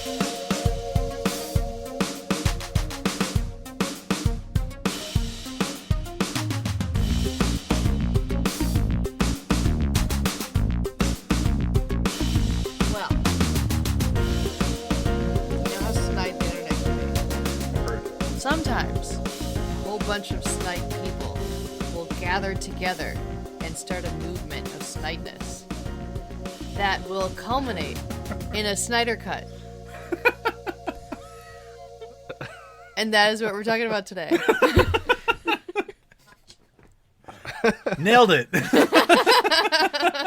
Well, you know how snide the internet can be. Sometimes a whole bunch of snide people will gather together and start a movement of snideness that will culminate in a Snyder Cut. And that is what we're talking about today. Nailed it.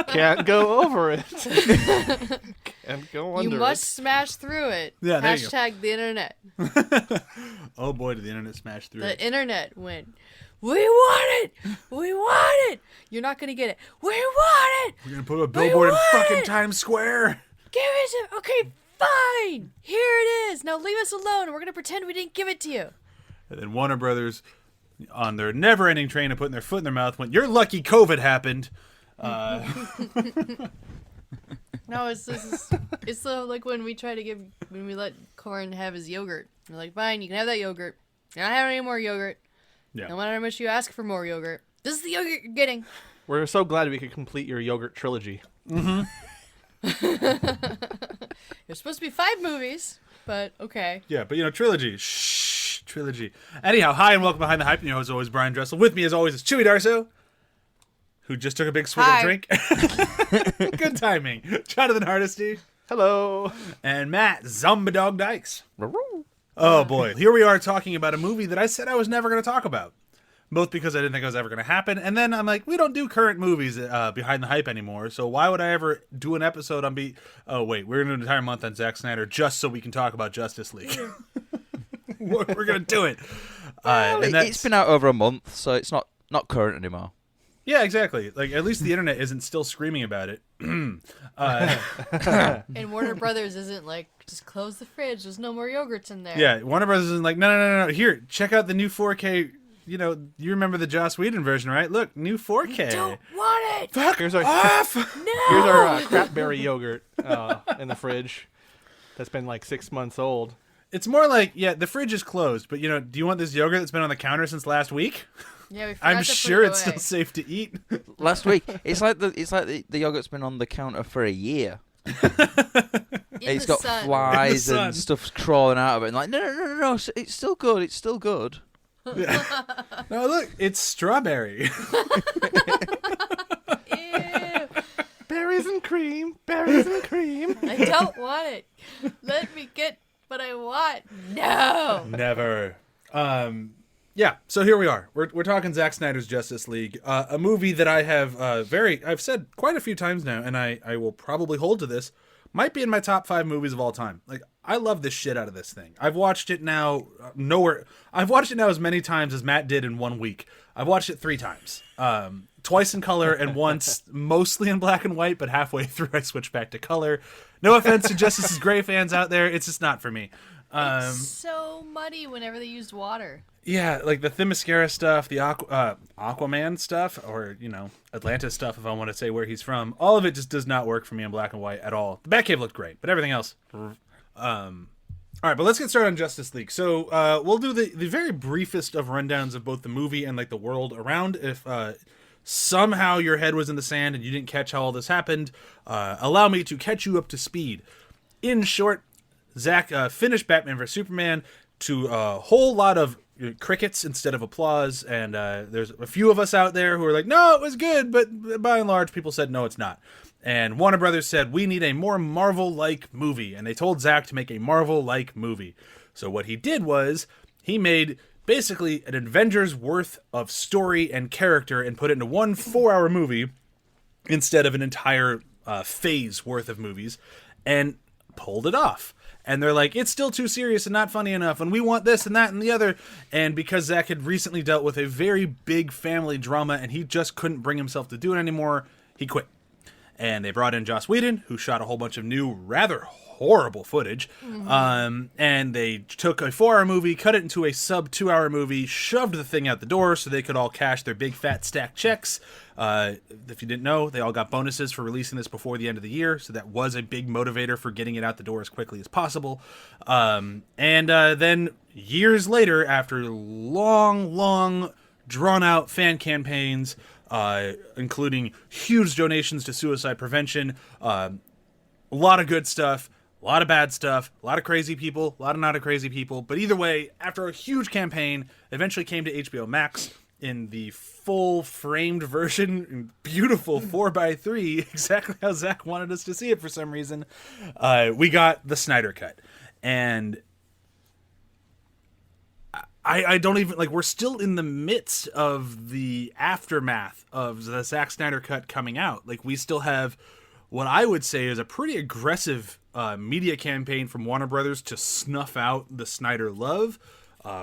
Can't go over it. Can't go under You must smash through it. Yeah, there you go. Hashtag the internet. Oh boy, did the internet smash through The it. internet went, we want it! We want it! You're not going to get it. We want it! We're going to put a billboard in want fucking it! Times Square. Give it to... Okay, fine! Here it is! Now leave us alone. We're going to pretend we didn't give it to you. And then Warner Brothers, on their never-ending train of putting their foot in their mouth, went, "You're lucky COVID happened." No, it's like when we let Corn have his yogurt. We're like, fine, you can have that yogurt. You're not having any more yogurt. Yeah. No matter how much you ask for more yogurt. This is the yogurt you're getting. We're so glad we could complete your yogurt trilogy. There's supposed to be 5 movies, but okay. Yeah, but trilogy. Shh, trilogy. Anyhow, hi and welcome Behind the Hype. As always, Brian Dressel. With me, as always, is Chewy Darso, who just took a big swig of Hi. drink. Good timing. Jonathan Hardesty. Hello. And Matt Zombadog Dykes. Oh boy, here we are talking about a movie that I said I was never going to talk about. Both because I didn't think it was ever going to happen, and then I'm like, we don't do current movies Behind the Hype anymore, so why would I ever do an episode on Oh wait, we're going to do an entire month on Zack Snyder just so we can talk about Justice League. We're going to do it. Well, and it's been out over a month, so it's not current anymore. Yeah, exactly. Like, at least the internet isn't still screaming about it. And Warner Brothers isn't like, just close the fridge. There's no more yogurts in there. Yeah, Warner Brothers isn't like, no. Here, check out the new 4K. You remember the Joss Whedon version, right? Look, new 4K. Don't want it. Fuck Here's our off. Here's our crapberry yogurt in the fridge. That's been like 6 months old. It's more like, yeah, the fridge is closed, but do you want this yogurt that's been on the counter since last week? Yeah, we forgot I'm to put sure it it's away. still safe to eat. Last week, it's like the yogurt's been on the counter for a year. It's got sun. flies In the sun. and stuff crawling out of it. And like, no, it's still good. It's still good. No, look, it's strawberry. Ew. Berries and cream. Berries and cream. I don't want it. Let me get what I want. No. Never. Yeah, so here we are. We're talking Zack Snyder's Justice League, a movie that I have I've said quite a few times now, and I will probably hold to this, might be in my top 5 movies of all time. Like, I love the shit out of this thing. I've watched it now I've watched it now as many times as Matt did in 1 week. I've watched it 3 times. Twice in color and once mostly in black and white, but halfway through I switched back to color. No offense to Justice Gray fans out there, it's just not for me. It's so muddy whenever they used water. Yeah, like the Themyscira stuff, the Aquaman stuff, or, Atlantis stuff, if I want to say where he's from. All of it just does not work for me in black and white at all. The Batcave looked great, but everything else... All right, but let's get started on Justice League. So we'll do the very briefest of rundowns of both the movie and, like, the world around. If somehow your head was in the sand and you didn't catch how all this happened, allow me to catch you up to speed. In short, Zack finished Batman vs. Superman to a whole lot of crickets instead of applause, and there's a few of us out there who are like, no, it was good, but by and large, people said, no, it's not. And Warner Brothers said, we need a more Marvel-like movie, and they told Zack to make a Marvel-like movie. So what he did was, he made basically an Avengers worth of story and character and put it into one 4-hour movie instead of an entire phase worth of movies, and pulled it off. And they're like, it's still too serious and not funny enough, and we want this and that and the other. And because Zack had recently dealt with a very big family drama and he just couldn't bring himself to do it anymore, he quit. and they brought in Joss Whedon, who shot a whole bunch of new, rather horrible footage. And they took a 4-hour movie, cut it into a sub 2-hour movie, shoved the thing out the door so they could all cash their big fat stack checks. If you didn't know, they all got bonuses for releasing this before the end of the year, so that was a big motivator for getting it out the door as quickly as possible. And then years later, after long drawn-out fan campaigns, including huge donations to suicide prevention, a lot of good stuff, a lot of bad stuff, a lot of crazy people, a lot of not crazy people. But either way, after a huge campaign, eventually came to HBO Max in the full framed version, in beautiful 4:3, exactly how Zach wanted us to see it for some reason. We got the Snyder Cut. And I don't even, like, we're still in the midst of the aftermath of the Zack Snyder Cut coming out. Like, we still have what I would say is a pretty aggressive media campaign from Warner Brothers to snuff out the Snyder love.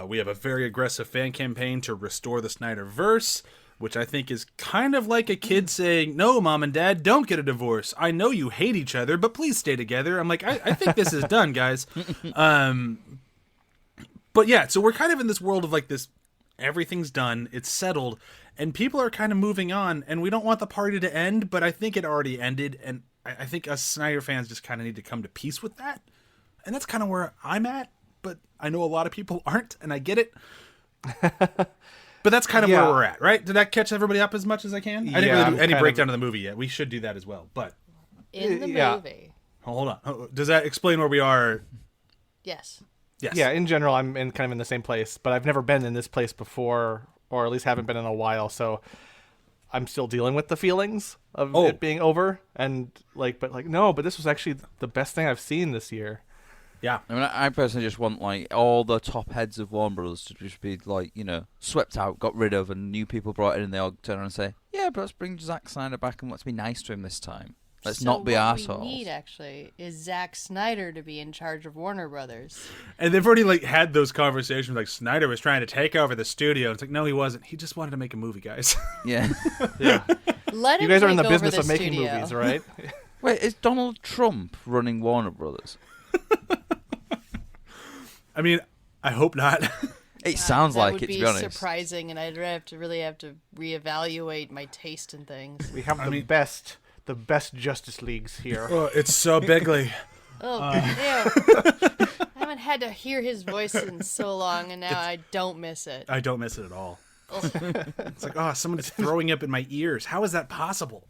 We have a very aggressive fan campaign to restore the Snyderverse, which I think is kind of like a kid saying, no, Mom and Dad, don't get a divorce. I know you hate each other, but please stay together. I'm like, I think this is done, guys. But yeah, so we're kind of in this world of like this, everything's done, it's settled, and people are kind of moving on, and we don't want the party to end, but I think it already ended, and I think us Snyder fans just kind of need to come to peace with that. And that's kind of where I'm at, but I know a lot of people aren't, and I get it. But that's kind of where we're at, right? Did that catch everybody up as much as I can? I didn't really do any breakdown of the movie yet. We should do that as well, but... In the movie. Hold on. Does that explain where we are? Yes. Yes. Yeah, in general, I'm kind of in the same place, but I've never been in this place before, or at least haven't been in a while, so I'm still dealing with the feelings of it being over, and but this was actually the best thing I've seen this year. Yeah. I mean, I personally just want, like, all the top heads of Warner Brothers to just be, like, swept out, got rid of, and new people brought in, and they all turn around and say, yeah, but let's bring Zack Snyder back, and let's be nice to him this time. Let's not be assholes. What we need, actually, is Zack Snyder to be in charge of Warner Brothers. And they've already, had those conversations, like, Snyder was trying to take over the studio. It's like, no, he wasn't. He just wanted to make a movie, guys. Yeah. Yeah. Let him You guys are in the take over business of making studio. movies, right? Wait, is Donald Trump running Warner Brothers? I mean, I hope not. It sounds like it, to be honest. That would be surprising, and I'd really have to reevaluate my taste in things. We have the best Justice Leagues here. Oh, it's so bigly. Oh, ew. I haven't had to hear his voice in so long, and now I don't miss it. I don't miss it at all. It's like, someone's throwing up in my ears. How is that possible?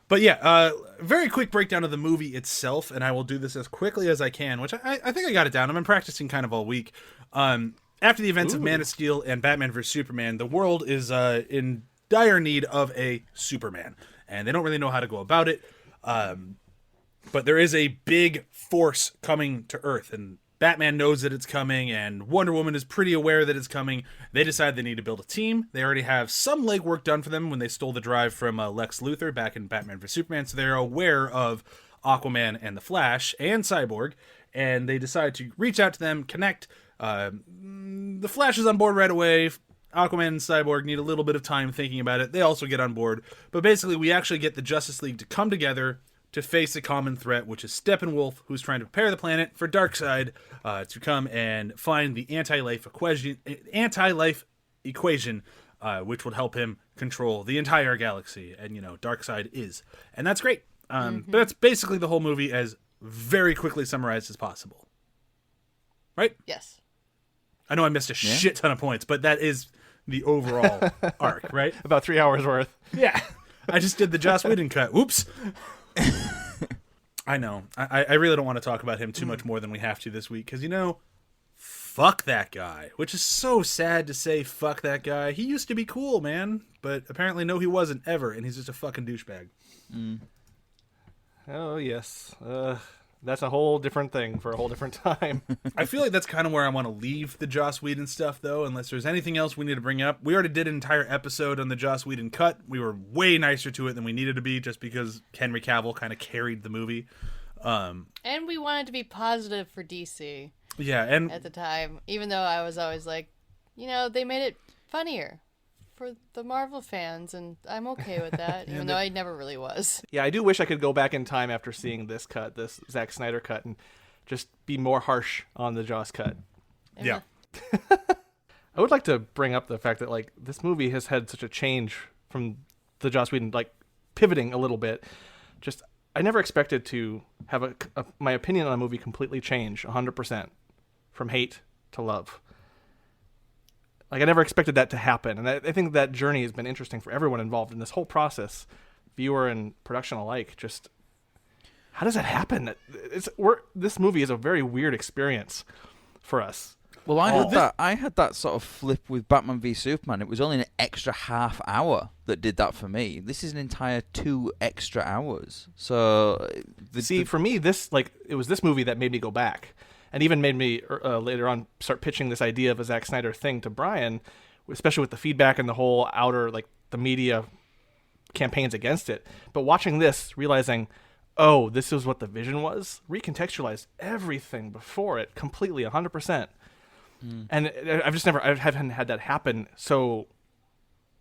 But yeah, very quick breakdown of the movie itself, and I will do this as quickly as I can, which I think I got it down. I've been practicing kind of all week. After the events of Man of Steel and Batman vs. Superman, the world is in dire need of a Superman, and they don't really know how to go about it. But there is a big force coming to Earth, and Batman knows that it's coming, and Wonder Woman is pretty aware that it's coming. They decide they need to build a team. They already have some legwork done for them when they stole the drive from Lex Luthor back in Batman vs. Superman, so they're aware of Aquaman and the Flash and Cyborg, and they decide to reach out to them, connect. The Flash is on board right away. Aquaman and Cyborg need a little bit of time thinking about it. They also get on board. But basically, we actually get the Justice League to come together to face a common threat, which is Steppenwolf, who's trying to prepare the planet for Darkseid to come and find the anti-life equation, which would help him control the entire galaxy. And, Darkseid is. And that's great. But that's basically the whole movie as very quickly summarized as possible. Right? Yes. I know I missed a shit ton of points, but that is the overall arc, right? About 3 hours worth. Yeah. I just did the Joss Whedon cut. Whoops. I know. I really don't want to talk about him too much more than we have to this week, because, fuck that guy. Which is so sad to say, fuck that guy. He used to be cool, man. But apparently, no, he wasn't ever, and he's just a fucking douchebag. Oh, yes. That's a whole different thing for a whole different time. I feel like that's kind of where I want to leave the Joss Whedon stuff, though, unless there's anything else we need to bring up. We already did an entire episode on the Joss Whedon cut. We were way nicer to it than we needed to be, just because Henry Cavill kind of carried the movie. And we wanted to be positive for DC. Yeah, and at the time, even though I was always like, they made it funnier. for the Marvel fans, and I'm okay with that, even though I never really was. Yeah, I do wish I could go back in time after seeing this cut, this Zack Snyder cut, and just be more harsh on the Joss cut. Yeah. I would like to bring up the fact that like this movie has had such a change from the Joss Whedon, like pivoting a little bit. Just I never expected to have my opinion on a movie completely change 100% from hate to love. Like I never expected that to happen, and I think that journey has been interesting for everyone involved in this whole process, viewer and production alike. Just how does that happen? This movie is a very weird experience for us. Well, I had that sort of flip with Batman v Superman. It was only an extra half hour that did that for me. This is an entire 2 extra hours. So, for me, it was this movie that made me go back, and even made me later on start pitching this idea of a Zack Snyder thing to Brian, especially with the feedback and the whole outer the media campaigns against it. But watching this, realizing, oh, this is what the vision was, recontextualized everything before it completely, 100%. And I haven't had that happen so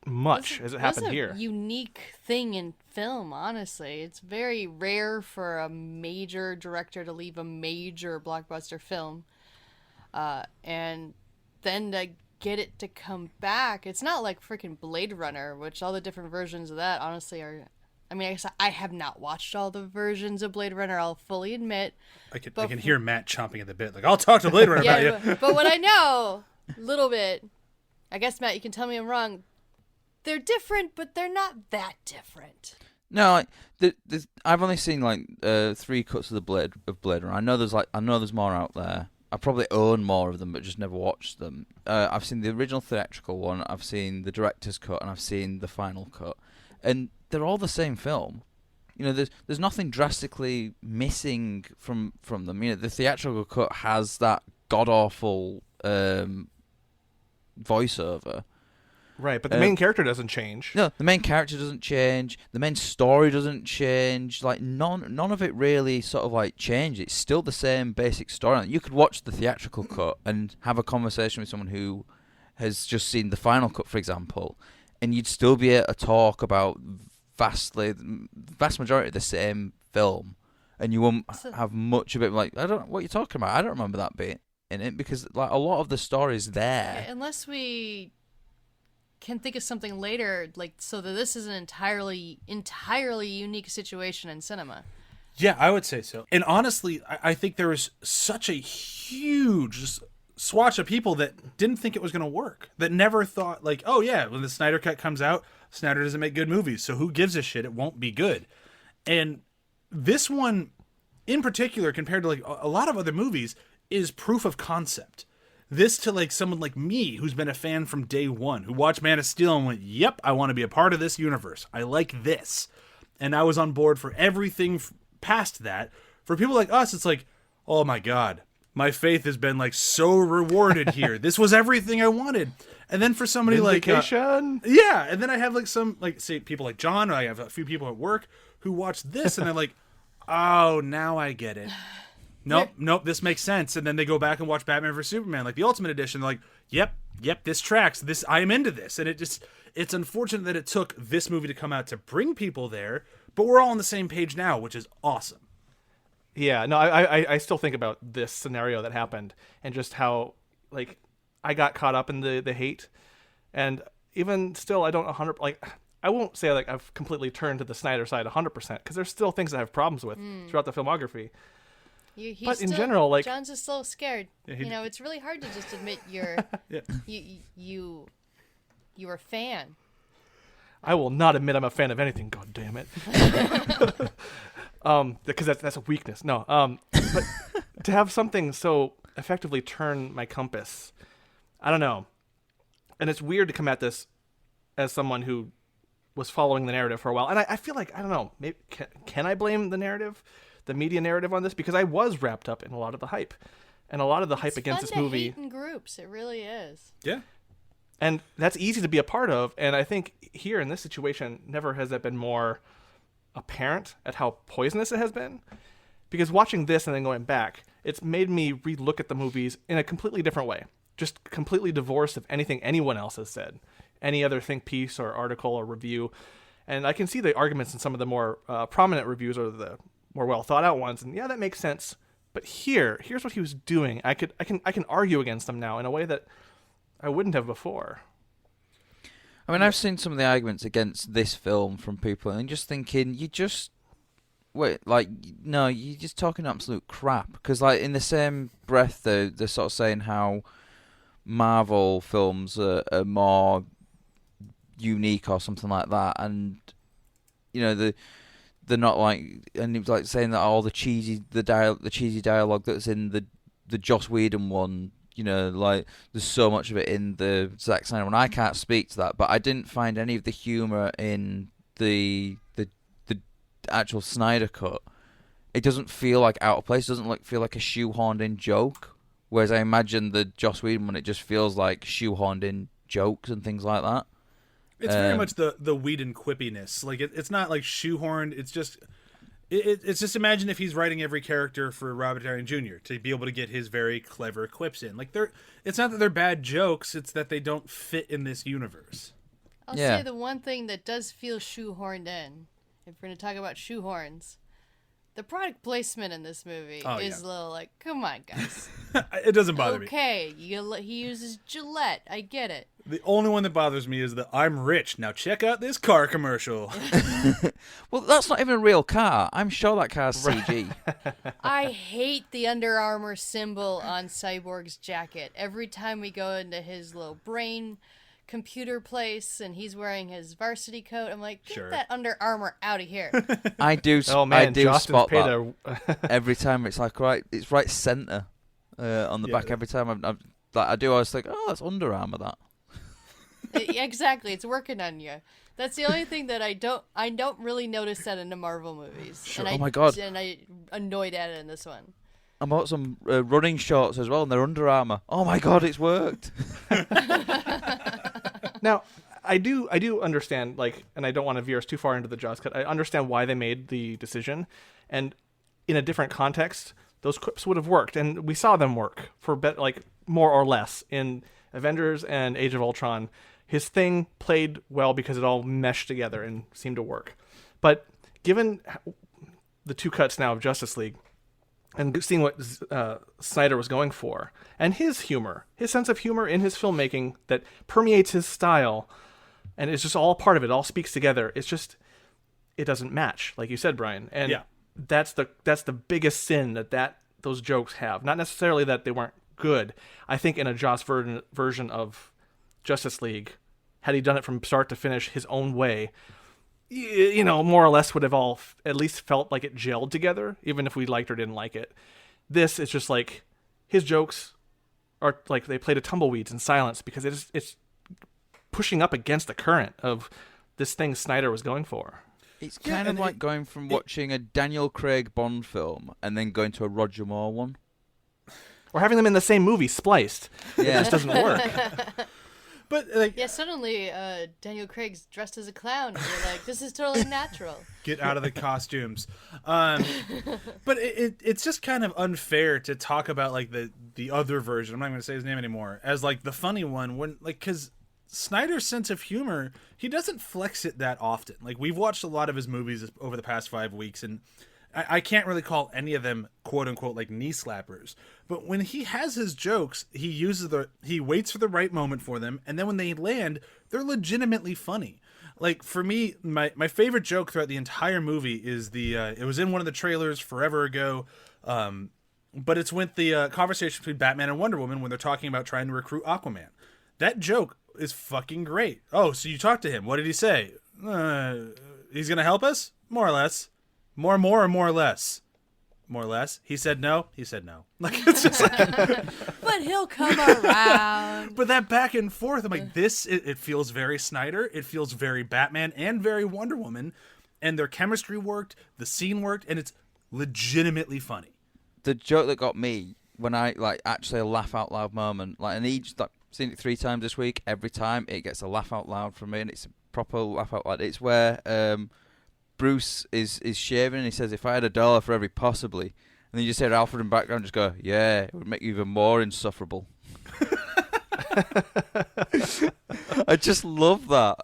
much as it happened here. It's a unique thing in film, honestly. It's very rare for a major director to leave a major blockbuster film, and then to get it to come back. It's not like freaking Blade Runner, which all the different versions of that honestly are. I mean, I guess I have not watched all the versions of Blade Runner, I'll fully admit. I can hear Matt chomping at the bit. Like, I'll talk to Blade Runner about you. But what I know, a little bit, I guess, Matt, you can tell me I'm wrong. They're different, but they're not that different. No, I've only seen 3 cuts of Blade Runner. I know there's more out there. I probably own more of them, but just never watched them. I've seen the original theatrical one. I've seen the director's cut, and I've seen the final cut, and they're all the same film. You know, there's nothing drastically missing from them. You know, the theatrical cut has that god awful voiceover. Right, but the main character doesn't change. No, the main character doesn't change. The main story doesn't change. Like none of it really sort of change. It's still the same basic story. You could watch the theatrical cut and have a conversation with someone who has just seen the final cut, for example, and you'd still be able to talk about vast majority of the same film, and you won't have much of it. Like, I don't know what you're talking about. I don't remember that bit in it because a lot of the story is there. Unless we can think of something later, so that this is an entirely unique situation in cinema. Yeah, I would say so. And honestly, I think there was such a huge swatch of people that didn't think it was going to work, that never thought oh yeah, when the Snyder Cut comes out, Snyder doesn't make good movies, so who gives a shit? It won't be good. And this one in particular, compared to a lot of other movies, is proof of concept. This to someone like me, who's been a fan from day one, who watched Man of Steel and went, yep, I want to be a part of this universe. I like this. And I was on board for everything past that. For people like us, it's oh my God, my faith has been so rewarded here. This was everything I wanted. And then for somebody Vindication? yeah, and then I have some say people like John, or I have a few people at work who watch this and they're oh, now I get it. Nope, this makes sense. And then they go back and watch Batman vs Superman, the Ultimate Edition. They're yep, this tracks. I am into this. And it's unfortunate that it took this movie to come out to bring people there, but we're all on the same page now, which is awesome. Yeah, no, I still think about this scenario that happened and just how I got caught up in the hate, and even still I don't 100 I won't say I've completely turned to the Snyder side 100% because there's still things I have problems with throughout the filmography. But in general, John's just so scared. Yeah, it's really hard to just admit you're you're a fan. I will not admit I'm a fan of anything. God damn it. Because that's a weakness. No. But to have something so effectively turn my compass, I don't know. And it's weird to come at this as someone who was following the narrative for a while. And I feel I don't know, maybe can I blame the narrative, the media narrative on this? Because I was wrapped up in a lot of the hype. And a lot of the hype against this movie. It's fun to hate in groups. It really is. Yeah. And that's easy to be a part of. And I think here in this situation, never has that been more apparent at how poisonous it has been. Because watching this and then going back, it's made me relook at the movies in a completely different way. Just completely divorced of anything anyone else has said. any other think piece or article or review. And I can see the arguments in some of the more prominent reviews or the more well thought out ones, and yeah, that makes sense. But here's what he was doing. I can argue against them now in a way that I wouldn't have before. I mean, I've seen some of the arguments against this film from people, and just thinking, no, you're just talking absolute crap. Because, like, in the same breath, they're sort of saying how Marvel films are more unique or something like that, and they're not like, and it was like saying that all the cheesy dialogue that's in the Joss Whedon one. Like, there's so much of it in the Zack Snyder one. I can't speak to that, but I didn't find any of the humour in the actual Snyder Cut. It doesn't feel like out of place. It doesn't feel like a shoehorned in joke. Whereas I imagine the Joss Whedon one, it just feels like shoehorned in jokes and things like that. It's very much the Whedon quippiness. Like, it's not like shoehorned. It's just... It's just, imagine if he's writing every character for Robert Downey Jr. to be able to get his very clever quips in. Like, it's not that they're bad jokes, it's that they don't fit in this universe. I'll say the one thing that does feel shoehorned in, if we're going to talk about shoehorns, the product placement in this movie is a little like, come on, guys. It doesn't bother me. Okay, he uses Gillette. I get it. The only one that bothers me is the "I'm rich, now check out this car" commercial. Well, that's not even a real car. I'm sure that car's CG. I hate the Under Armour symbol on Cyborg's jacket. Every time we go into his little brain computer place and he's wearing his varsity coat, I'm like, get that Under Armour out of here. I do. Oh man, I do Justin's spot paid that every time. It's like it's right center on the back every time. I do always think, oh, that's Under Armour. That. Exactly, it's working on you. That's the only thing that I don't really notice that in the Marvel movies. Sure. And oh my god! And I annoyed at it in this one. I bought some running shorts as well, and they're Under Armour. Oh my god, it's worked. Now, I do understand, like, and I don't want to veer us too far into the Jaws cut. I understand why they made the decision, and in a different context, those quips would have worked, and we saw them work for more or less in Avengers and Age of Ultron. His thing played well because it all meshed together and seemed to work. But given the two cuts now of Justice League, and seeing what Snyder was going for, and his humor, his sense of humor in his filmmaking that permeates his style, and it's just all part of it, all speaks together. It's just, it doesn't match, like you said, Brian. And that's the biggest sin that those jokes have. Not necessarily that they weren't good. I think in a Joss version of Justice League, had he done it from start to finish his own way, more or less would have all at least felt like it gelled together, even if we liked or didn't like it. This is just like, his jokes are like they played a tumbleweeds in silence because it's pushing up against the current of this thing Snyder was going for. It's kind of like going from watching a Daniel Craig Bond film and then going to a Roger Moore one. Or having them in the same movie, spliced. It just doesn't work. But suddenly Daniel Craig's dressed as a clown, and you're like, this is totally natural. Get out of the costumes. But it's just kind of unfair to talk about like the other version. I'm not going to say his name anymore as like the funny one when because Snyder's sense of humor, he doesn't flex it that often. Like, we've watched a lot of his movies over the past 5 weeks, and I can't really call any of them quote unquote like knee slappers. But when he has his jokes, he waits for the right moment for them, and then when they land, they're legitimately funny. Like, for me, my favorite joke throughout the entire movie is it was in one of the trailers forever ago, but it's with the conversation between Batman and Wonder Woman when they're talking about trying to recruit Aquaman. That joke is fucking great. Oh, so you talked to him. What did he say? He's going to help us? More or less. More or more or less? More or less. He said no. He said no. Like, it's just like... But he'll come around. But that back and forth, I'm like, it feels very Snyder. It feels very Batman and very Wonder Woman. And their chemistry worked. The scene worked. And it's legitimately funny. The joke that got me, when I, actually a laugh out loud moment, and each... seen it 3 times this week. Every time it gets a laugh out loud from me, and it's a proper laugh out loud. It's where Bruce is shaving, and he says, "If I had $1 for every possibly," and then you just hear Alfred in the background just go, "Yeah, it would make you even more insufferable." I just love that.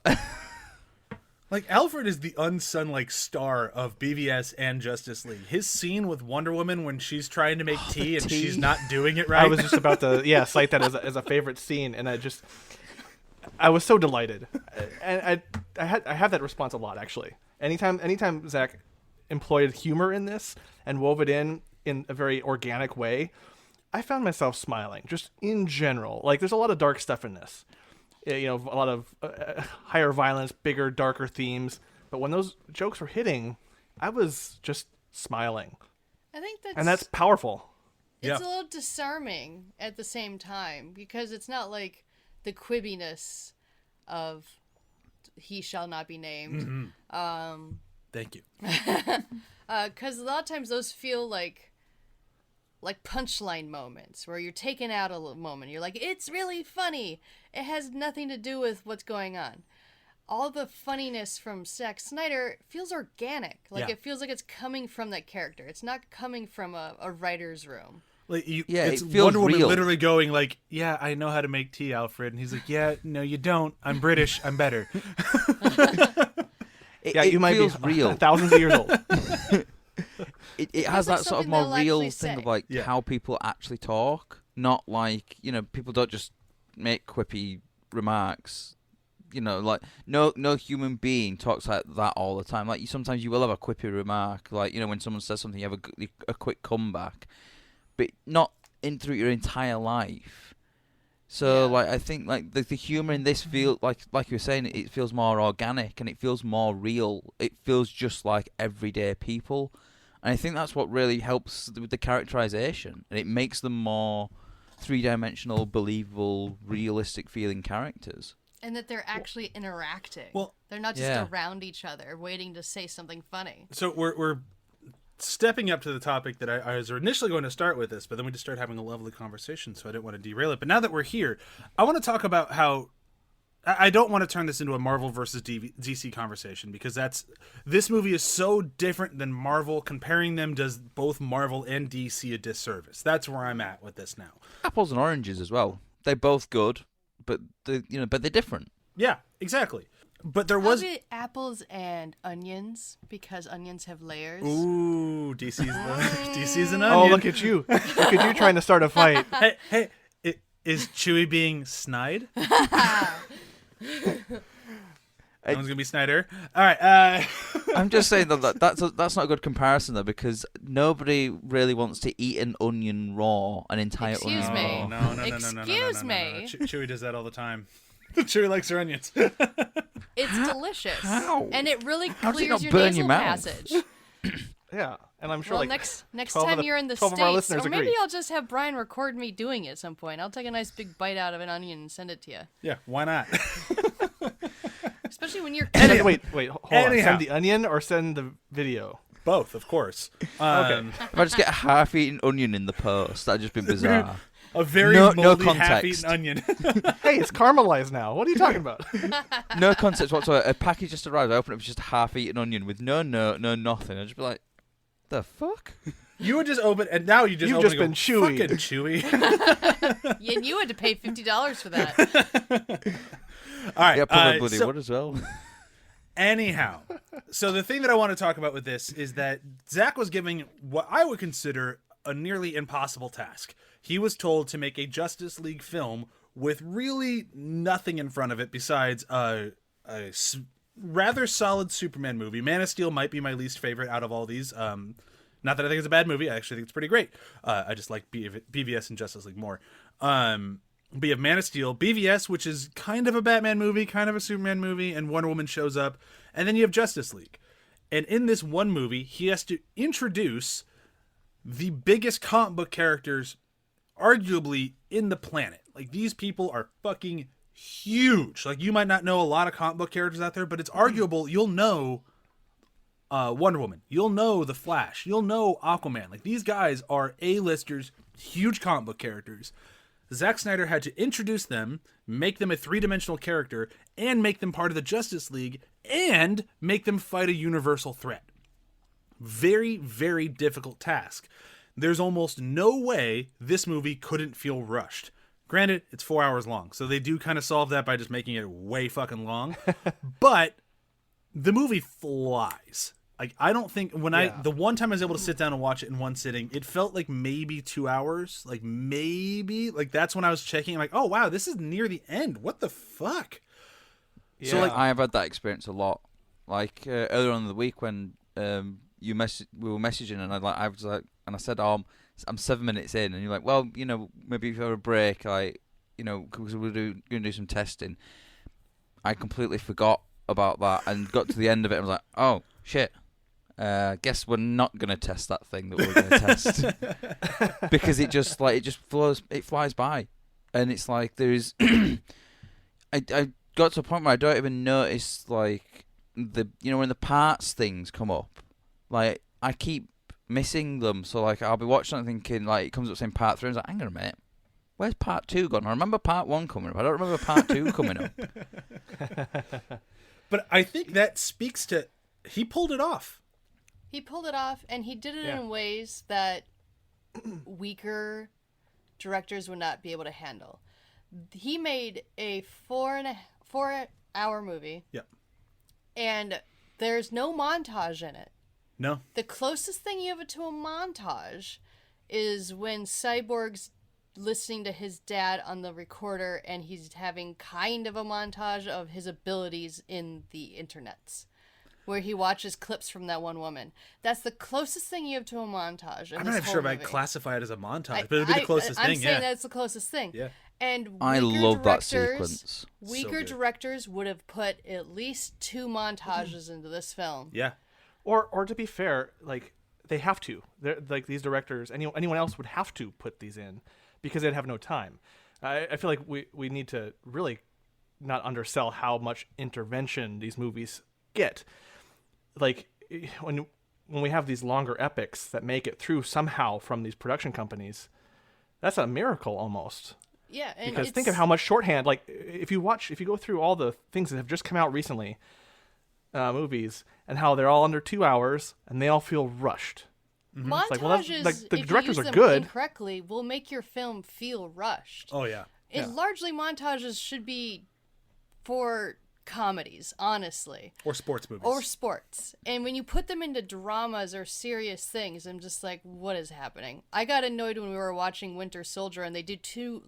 Like, Alfred is the unsung, like, star of BVS and Justice League. His scene with Wonder Woman when she's trying to make tea and tea. she's not doing it right. I was just about to cite that as a favorite scene, and I was so delighted, and I have that response a lot, actually. Anytime Zack employed humor in this and wove it in a very organic way, I found myself smiling, just in general. Like, there's a lot of dark stuff in this. A lot of higher violence, bigger, darker themes. But when those jokes were hitting, I was just smiling. I think that's powerful. It's a little disarming at the same time, because it's not like the quibbiness of "he shall not be named." Mm-hmm. Thank you. Because a lot of times those feel like punchline moments where you're taken out a little moment. You're like, it's really funny. It has nothing to do with what's going on. All the funniness from Zack Snyder feels organic. Like, it feels like it's coming from that character. It's not coming from a writer's room. Like, it it's feels Wonder Woman real. literally going like, "Yeah, I know how to make tea, Alfred," and he's like, "Yeah, no, you don't. I'm British. I'm better." You might feels be real. thousands of years old. It has like that sort of something more they'll real actually thing say. of like Yeah. how people actually talk, not like, people don't just make quippy remarks. Like no human being talks like that all the time. Like, sometimes you will have a quippy remark, like, when someone says something, you have a quick comeback, but not through your entire life. So Yeah. like, I think like the humor in this feel like you were saying, it feels more organic and it feels more real. It feels just like everyday people. And I think that's what really helps with the characterization, and it makes them more three-dimensional, believable, realistic feeling characters. And that they're actually interacting. Well, they're not just yeah. around each other waiting to say something funny. So we're stepping up to the topic that I was initially going to start with this, but then we just started having a lovely conversation, so I didn't want to derail it. But now that we're here, I want to talk about how I don't want to turn this into a Marvel versus DC conversation, because this movie is so different than Marvel. Comparing them does both Marvel and DC a disservice. That's where I'm at with this now. Apples and oranges as well. They're both good, but they're different. Yeah, exactly. But there How was about apples and onions, because onions have layers. ooh, DC's an onion. Oh, look at you! Look at you trying to start a fight. Hey, is Chewie being snide? That one's gonna be Snyder. All right. I'm just saying that's not a good comparison though, because nobody really wants to eat an onion raw, an entire Excuse onion. me. raw. No. Excuse me. Chewie does that all the time. Chewie likes her onions. It's delicious. How? And it really How does it clears not your burn nasal your mouth? passage. Yeah, and I'm sure Well, like next 12 of time the- you're in the 12 of our States, listeners or maybe agree. I'll just have Brian record me doing it at some point. I'll take a nice big bite out of an onion and send it to you. Yeah, why not? Especially when you're Send- wait, hold on. Anyhow. Send the onion or send the video? Both, of course. Okay. If I just get a half-eaten onion in the post, that'd just be bizarre. A very No moldy, context. half-eaten onion. Hey, it's caramelized now. What are you talking about? No concept whatsoever. A package just arrived. I open it, it's just a half-eaten onion with no nothing. I'd just be like, the fuck? You would just open, and now you just You've open just and been go, Chewy. fucking Chewy. and you had to pay $50 for that. All right. Yeah, probably bloody so- would as well. Anyhow, so the thing that I want to talk about with this is that Zack was giving what I would consider a nearly impossible task. He was told to make a Justice League film with really nothing in front of it besides a rather solid Superman movie. Man of Steel might be my least favorite out of all these. Not that I think it's a bad movie. I actually think it's pretty great. I just like BVS and Justice League more. But you have Man of Steel, BVS, which is kind of a Batman movie, kind of a Superman movie, and Wonder Woman shows up. And then you have Justice League. And in this one movie, he has to introduce the biggest comic book characters, arguably, in the planet. Like, these people are fucking huge. Like, you might not know a lot of comic book characters out there, but it's arguable you'll know Wonder Woman. You'll know The Flash. You'll know Aquaman. Like, these guys are A-listers, huge comic book characters. Zack Snyder had to introduce them, make them a three-dimensional character, and make them part of the Justice League, and make them fight a universal threat. Very, very difficult task. There's almost no way this movie couldn't feel rushed. Granted, it's 4 hours long, so they do kind of solve that by just making it way fucking long. But the movie flies. Like, I don't think the one time I was able to sit down and watch it in one sitting, it felt like maybe 2 hours. Like that's when I was checking. I'm like, oh wow, this is near the end. What the fuck? Yeah. So like, I have had that experience a lot. Like earlier on in the week when we were messaging, and I said, oh, I'm 7 minutes in, and you're like, well, maybe if you have a break, like, because we're going to do some testing. I completely forgot about that and got to the end of it and was like, oh shit. Guess we're not going to test that thing that we're going to test because it flies by, and it's like there's I got to a point where I don't even notice like when the parts things come up, like I keep missing them. So like I'll be watching something thinking like it comes up saying part 3, and I was like, hang on a minute, where's part 2 gone? I remember part 1 coming up. I don't remember part 2 coming up. But I think that speaks to he pulled it off. He pulled it off, and he did it in ways that weaker directors would not be able to handle. He made a 4-hour movie. Yep. And there's no montage in it. No. The closest thing you have to a montage is when Cyborg's listening to his dad on the recorder, and he's having kind of a montage of his abilities in the internets, where he watches clips from that one woman. That's the closest thing you have to a montage. I'm not sure if I'd classify it as a montage, but it'd be the closest thing. I'm saying that's the closest thing. Yeah. And I love that sequence. Weaker directors would have put at least 2 montages into this film. Yeah. Or to be fair, like they have to. They're, like these directors, anyone else would have to put these in because they'd have no time. I feel like we need to really not undersell how much intervention these movies get. Like when we have these longer epics that make it through somehow from these production companies, that's a miracle almost. Yeah, and because think of how much shorthand. Like if you go through all the things that have just come out recently, movies, and how they're all under 2 hours and they all feel rushed. Montages, like, well, like, the if directors you use are them good. incorrectly, will make your film feel rushed. Oh yeah. And largely montages should be for comedies, honestly. Or sports movies. Or sports. And when you put them into dramas or serious things, I'm just like, what is happening? I got annoyed when we were watching Winter Soldier and they did 3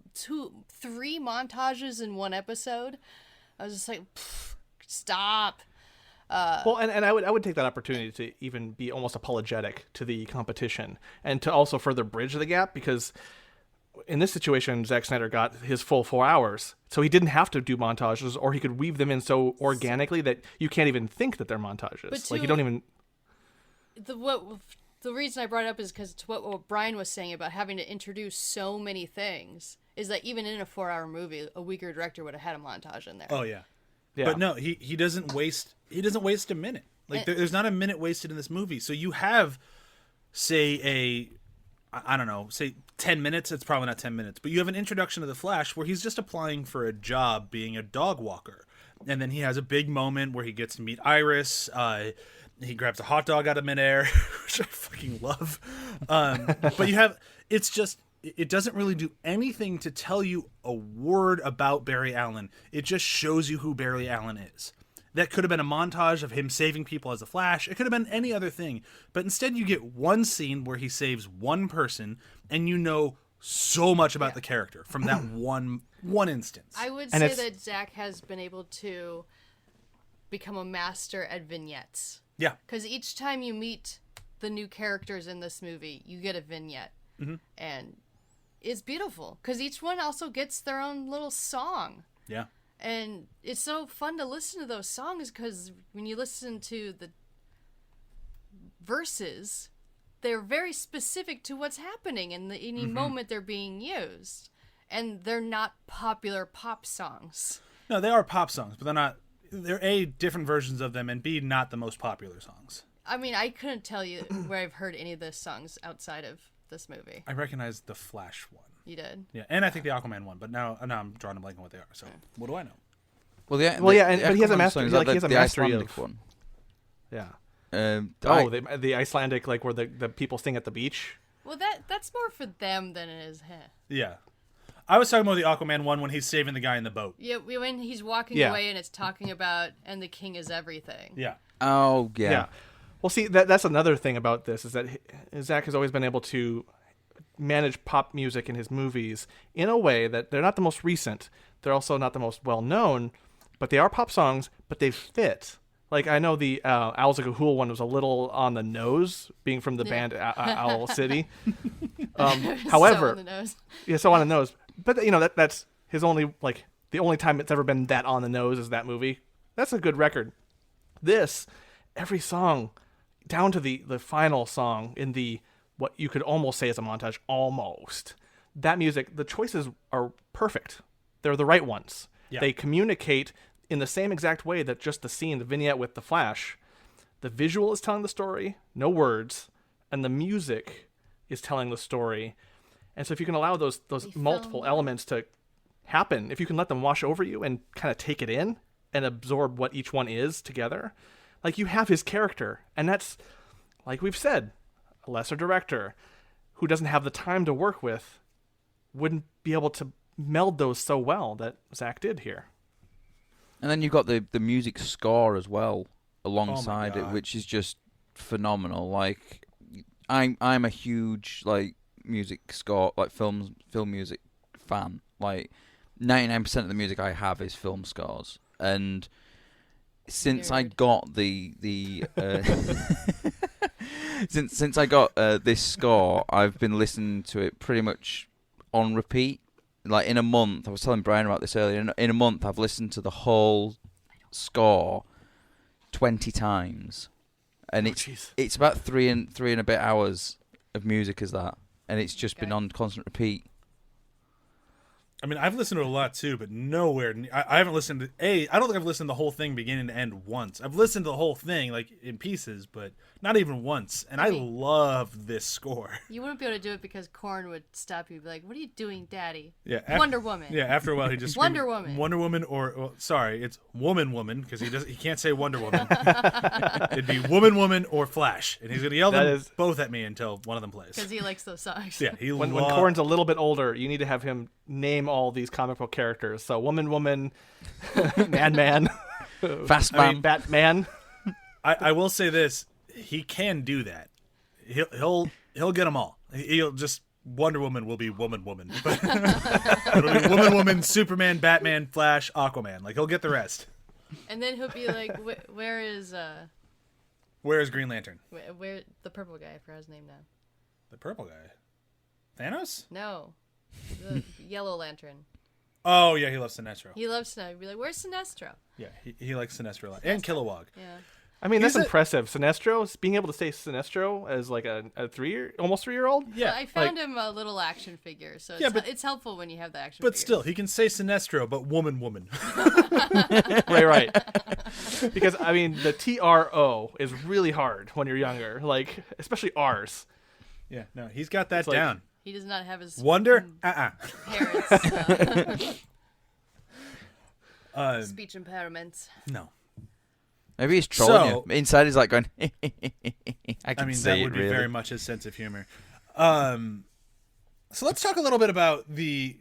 montages in one episode. I was just like, stop. Well, and I would take that opportunity to even be almost apologetic to the competition and to also further bridge the gap, because in this situation, Zack Snyder got his full 4 hours, so he didn't have to do montages, or he could weave them in so organically that you can't even think that they're montages. Like you don't even. The reason I brought it up is because what Brian was saying about having to introduce so many things is that even in a 4-hour movie, a weaker director would have had a montage in there. Oh yeah. Yeah. But no, he doesn't waste a minute. Like there's not a minute wasted in this movie. So you have, say I don't know, say 10 minutes. It's probably not 10 minutes, but you have an introduction to the Flash where he's just applying for a job being a dog walker, and then he has a big moment where he gets to meet Iris. He grabs a hot dog out of midair, which I fucking love. But it doesn't really do anything to tell you a word about Barry Allen. It just shows you who Barry Allen is. That could have been a montage of him saving people as the Flash. It could have been any other thing. But instead you get one scene where he saves one person, and you know so much about the character from that one instance. I would say that Zack has been able to become a master at vignettes. Yeah. Because each time you meet the new characters in this movie, you get a vignette. Mm-hmm. And it's beautiful, because each one also gets their own little song. Yeah. And it's so fun to listen to those songs, because when you listen to the verses, they're very specific to what's happening in any moment they're being used. And they're not popular pop songs. No, they are pop songs, but they're not. They're A, different versions of them, and B, not the most popular songs. I mean, I couldn't tell you where I've heard any of those songs outside of this movie. I recognize the Flash one. You did? Yeah, and I think the Aquaman one, but now I'm drawing a blank on what they are. So what do I know? But he has a mastery. Like he has a mastery of one. Yeah. The Icelandic, like where the people sing at the beach. Well, that's more for them than it is him. Yeah, I was talking about the Aquaman one when he's saving the guy in the boat. Yeah, when he's walking Yeah. away and it's talking about and the king is everything. Yeah. Oh yeah. Yeah. Well, see, that's another thing about this is that Zack has always been able to manage pop music in his movies in a way that they're not the most recent. They're also not the most well-known, but they are pop songs, but they fit. Like, I know the Owls Like a Hool one was a little on the nose, being from the band Owl City. However, so on the nose. Yeah, so on the nose. But, you know, that's his only, like, the only time it's ever been that on the nose is that movie. That's a good record. This, every song, down to the final song in the, what you could almost say is a montage, almost. That music, the choices are perfect. They're the right ones. Yeah. They communicate in the same exact way that just the scene, the vignette with the flash, the visual is telling the story, no words, and the music is telling the story. And so if you can allow those multiple elements to happen, if you can let them wash over you and kind of take it in and absorb what each one is together, like you have his character. And that's, like we've said, a lesser director who doesn't have the time to work with wouldn't be able to meld those so well that Zack did here. And then you've got the music score as well alongside it, God. which is just phenomenal. Like, I'm a huge like music score, like film music fan. Like, 99% of the music I have is film scores, and since I Nerd. got since I got this score, I've been listening to it pretty much on repeat. Like, in a month, I was telling Brian about this earlier. In a month, I've listened to the whole score 20 times, and it's about three and a bit hours of music as that, and it's just been on constant repeat. I mean, I've listened to a lot too, but nowhere. I haven't listened to I don't think I've listened to the whole thing beginning to end once. I've listened to the whole thing like in pieces, but not even once. And I love this score. You wouldn't be able to do it because Korn would stop you and be like, "What are you doing, Daddy?" Yeah, Wonder Woman. Yeah, after a while he just Wonder screamed, Woman. Wonder Woman, or well, sorry, it's Woman because he can't say Wonder Woman. It'd be Woman or Flash, and he's gonna yell them both at me until one of them plays. Because he likes those songs. Yeah, When Korn's a little bit older, you need to have him name all these comic book characters. So Woman, Man, Fast Man, Batman. I will say this: he can do that. He'll get them all. He'll just Wonder Woman will be Woman, but it'll be Woman, Superman, Batman, Flash, Aquaman. Like he'll get the rest. And then he'll be like, "Where is Green Lantern? where the purple guy? I forgot his name now. The purple guy, Thanos? No, the Yellow Lantern. Oh yeah, he loves Sinestro. He loves Sinestro. Be like, "Where's Sinestro?" Yeah, he likes Sinestro a lot, and Kilowog. Yeah. I mean, He's that's impressive. Sinestro, being able to say Sinestro as like a almost 3-year-old. Yeah, Well, I found him a little action figure, so it's, Yeah, but- it's helpful when you have the action but figures. still, he can say Sinestro, but woman. right. Because I mean, the TRO is really hard when you're younger, like especially R's. Yeah, no, he's got that like- down. He does not have his Wonder? parents' speech impairments. No. maybe he's trolling So- you. Inside, he's like going. I I mean, say that would it, be really. very much his sense of humor. So let's talk a little bit about the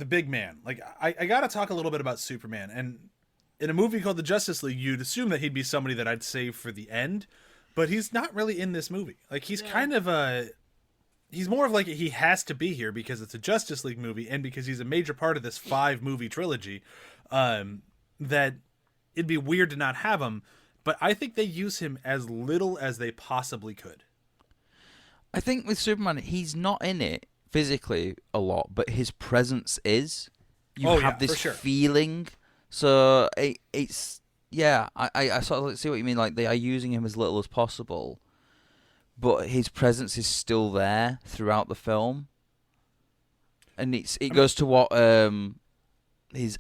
big man. Like, I got to talk a little bit about Superman. And in a movie called The Justice League, you'd assume that he'd be somebody that I'd save for the end, but he's not really in this movie. Like, he's kind of he's more of like he has to be here because it's a Justice League movie and because he's a major part of this 5-movie trilogy. That it'd be weird to not have him, but I think they use him as little as they possibly could. I think with Superman, he's not in it physically a lot, but his presence is. You Oh, have yeah, this for sure. feeling. So it's yeah. I sort of see what you mean. Like, they are using him as little as possible, but his presence is still there throughout the film, and it goes to what his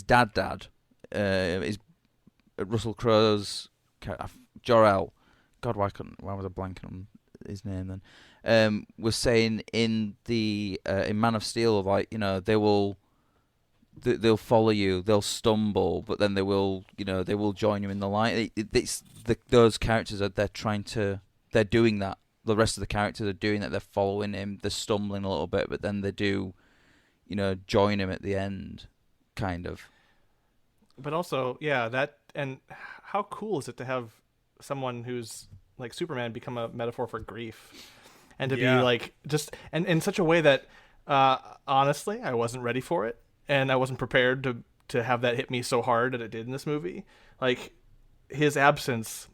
dad is Russell Crowe's Jor-El. God, why was I blanking on his name then? Was saying in the in Man of Steel, like, you know, they'll follow you, they'll stumble, but then they will join you in the light. Those characters they're doing that. The rest of the characters are doing that. They're following him. They're stumbling a little bit, but then they do, join him at the end, kind of. But also, yeah, that, and how cool is it to have someone who's like Superman become a metaphor for grief, and to be like just and in such a way that honestly I wasn't ready for it, and I wasn't prepared to have that hit me so hard that it did in this movie. Like his absence,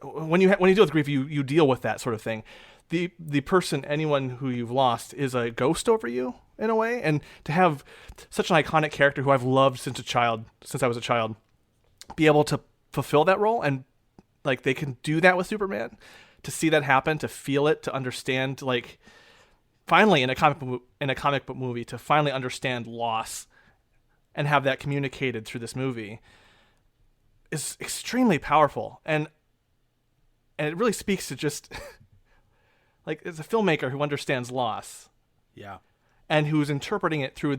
when you deal with grief, you deal with that sort of thing. The person, anyone who you've lost, is a ghost over you in a way, and to have such an iconic character who I've loved since I was a child, be able to fulfill that role, and like they can do that with Superman, to see that happen, to feel it, to understand, like finally in a comic book movie, to finally understand loss and have that communicated through this movie is extremely powerful, and it really speaks to just like, it's a filmmaker who understands loss. Yeah. And who's interpreting it through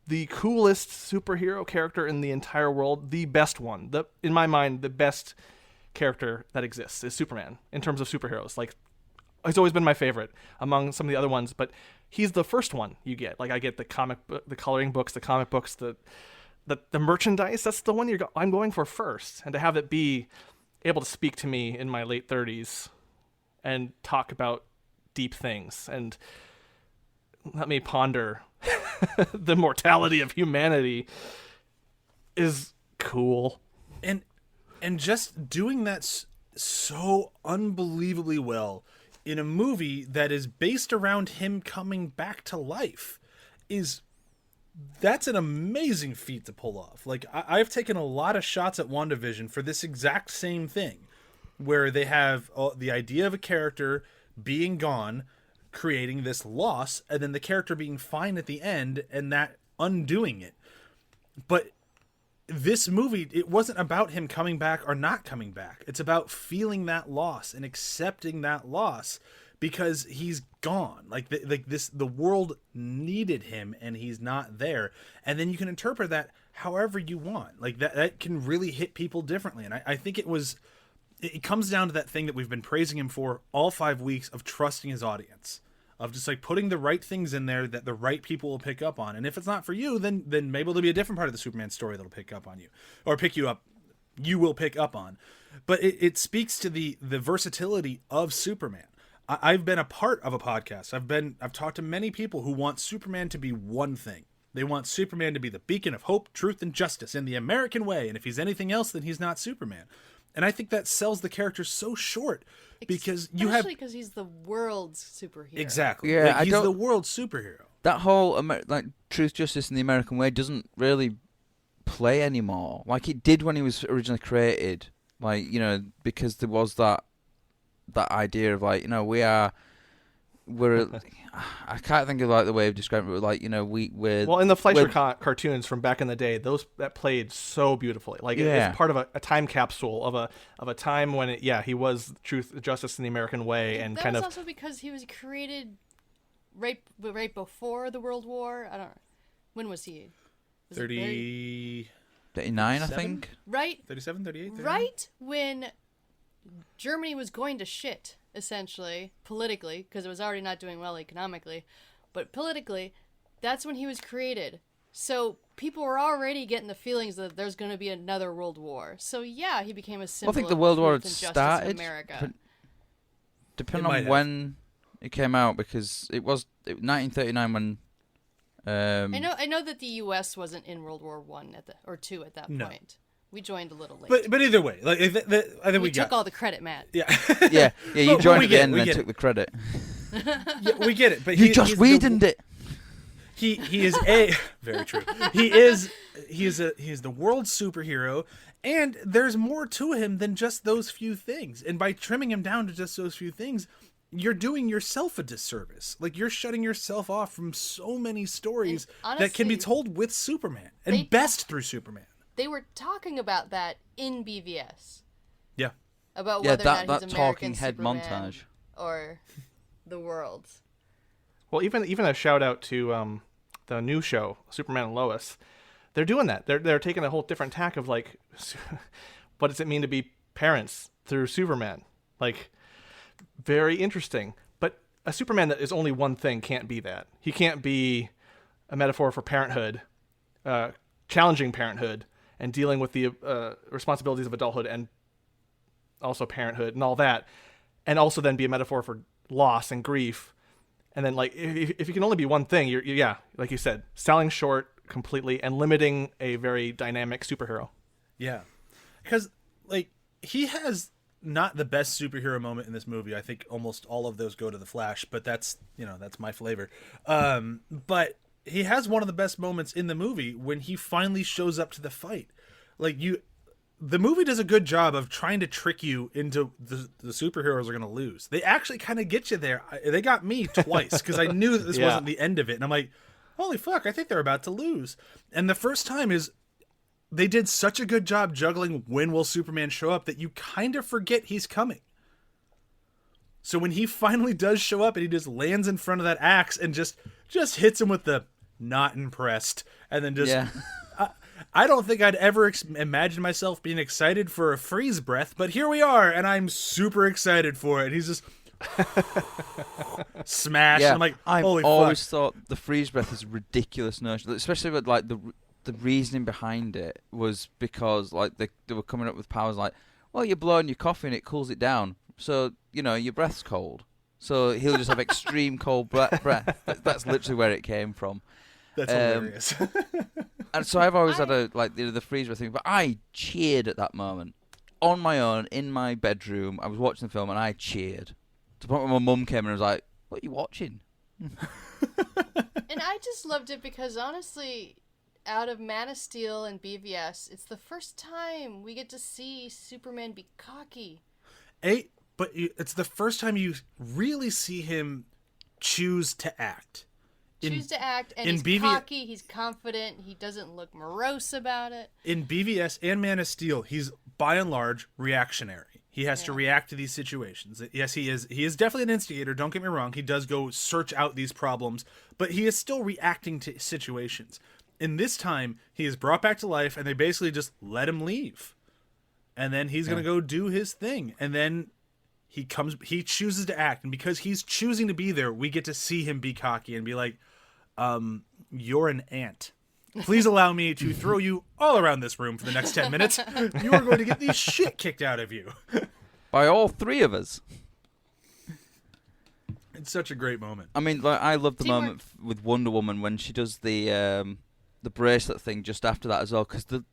the coolest superhero character in the entire world, the best one. In my mind, the best character that exists is Superman in terms of superheroes. Like, he's always been my favorite among some of the other ones, but he's the first one you get. Like, I get the coloring books, the comic books, the merchandise. That's the one I'm going for first. And to have it be able to speak to me in my late 30s and talk about deep things and let me ponder the mortality of humanity is cool. And just doing that so unbelievably well in a movie that is based around him coming back to life that's an amazing feat to pull off. Like, I've taken a lot of shots at WandaVision for this exact same thing, where they have the idea of a character being gone, creating this loss, and then the character being fine at the end, and that undoing it. But this movie, it wasn't about him coming back or not coming back. It's about feeling that loss and accepting that loss because he's gone. The world needed him and he's not there. And then you can interpret that however you want. Like that can really hit people differently. And I think it comes down to that thing that we've been praising him for all 5 weeks of trusting his audience, of just like putting the right things in there that the right people will pick up on. And if it's not for you, then maybe there'll be a different part of the Superman story that'll pick up on you, or you will pick up on. But it speaks to the versatility of Superman. I've been a part of a podcast. I've talked to many people who want Superman to be one thing. They want Superman to be the beacon of hope, truth, and justice in the American way. And if he's anything else, then he's not Superman. And I think that sells the character so short because especially because he's the world's superhero. Exactly. Yeah, he's the world's superhero. That whole truth, justice, in the American way doesn't really play anymore. Like it did when he was originally created. Like, because there was that idea of we're I can't think of the way of describing it, but we're well, in the Fleischer cartoons from back in the day, that played so beautifully. Like it's part of a time capsule of a time when he was truth, justice in the American way, and that was also because he was created right before the World War. I don't know. When was he? 39, I think. Right. 37, 38. 39? Right when Germany was going to shit, essentially, politically, because it was already not doing well economically, but politically, that's when he was created. So people were already getting the feelings that there's going to be another world war. So yeah, he became a symbol. I think the World War had of justice started, in America. Depending on when it came out, because it was 1939 when. I know that the U.S. wasn't in World War I or II at that point. We joined a little late. But either way, I think we took all the credit, Matt. Yeah. yeah. You joined at the end and then took the credit. Yeah, we get it, but you just weeded it. He is very true. He is the world's superhero, and there's more to him than just those few things. And by trimming him down to just those few things, you're doing yourself a disservice. Like, you're shutting yourself off from so many stories that can be told with Superman and best through Superman. They were talking about that in BVS. Yeah. About whether or not he's that American talking head Superman montage or the world's. Well, even a shout out to the new show, Superman and Lois. They're doing that. They're taking a whole different tack of like, what does it mean to be parents through Superman? Like, very interesting. But a Superman that is only one thing can't be that. He can't be a metaphor for parenthood, challenging parenthood, and dealing with the responsibilities of adulthood and also parenthood and all that, and also then be a metaphor for loss and grief. And then, like, if you can only be one thing, you're like you said, selling short completely and limiting a very dynamic superhero. Yeah, because like he has not the best superhero moment in this movie. I think almost all of those go to the Flash, but that's my flavor. But he has one of the best moments in the movie when he finally shows up to the fight. Like the movie does a good job of trying to trick you into the superheroes are going to lose. They actually kind of get you there. They got me twice because I knew that this wasn't the end of it. And I'm like, holy fuck, I think they're about to lose. And the first time is they did such a good job juggling when will Superman show up that you kind of forget he's coming. So when he finally does show up and he just lands in front of that axe and just hits him with the not impressed and then just... Yeah. I don't think I'd ever imagine myself being excited for a freeze breath, but here we are, and I'm super excited for it. He's just smash. Yeah, I'm like, I've holy always fuck. thought the freeze breath is a ridiculous notion, especially with like the reasoning behind it was because like they were coming up with powers like, well, you're blowing your coffee and it cools it down, so your breath's cold. So he'll just have extreme cold breath. That's literally where it came from. That's hilarious. And so I've always had the freeze breath thing, but I cheered at that moment on my own in my bedroom. I was watching the film and I cheered. To the point where my mum came in and was like, "What are you watching?" And I just loved it because honestly, out of Man of Steel and BVS, it's the first time we get to see Superman be cocky. But it's the first time you really see him choose to act. And he's cocky, he's confident, he doesn't look morose about it. In BVS and Man of Steel, he's by and large reactionary. He has to react to these situations. Yes, he is definitely an instigator, don't get me wrong. He does go search out these problems, but he is still reacting to situations. In this time, he is brought back to life, and they basically just let him leave. And then he's going to go do his thing. And then he chooses to act. And because he's choosing to be there, we get to see him be cocky and be like, you're an ant. Please allow me to throw you all around this room for the next 10 minutes. You are going to get the shit kicked out of you. By all three of us. It's such a great moment. I mean, like, I love the moment with Wonder Woman when she does the bracelet thing just after that as well, because the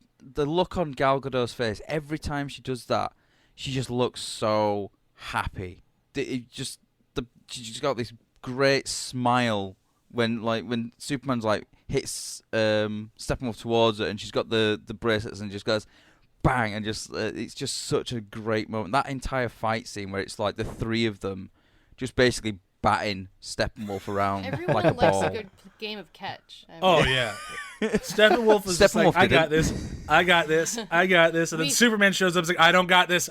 look on Gal Gadot's face every time she does that, she just looks so happy. She's just got this great smile when Superman's like hits Steppenwolf towards her and she's got the bracelets and just goes bang and just it's just such a great moment. That entire fight scene where it's like the three of them just basically batting Steppenwolf around Everyone like a likes ball. a good game of catch. I mean, Oh yeah, Steppenwolf was just like, I got this, and then Superman shows up and is like, I don't got this.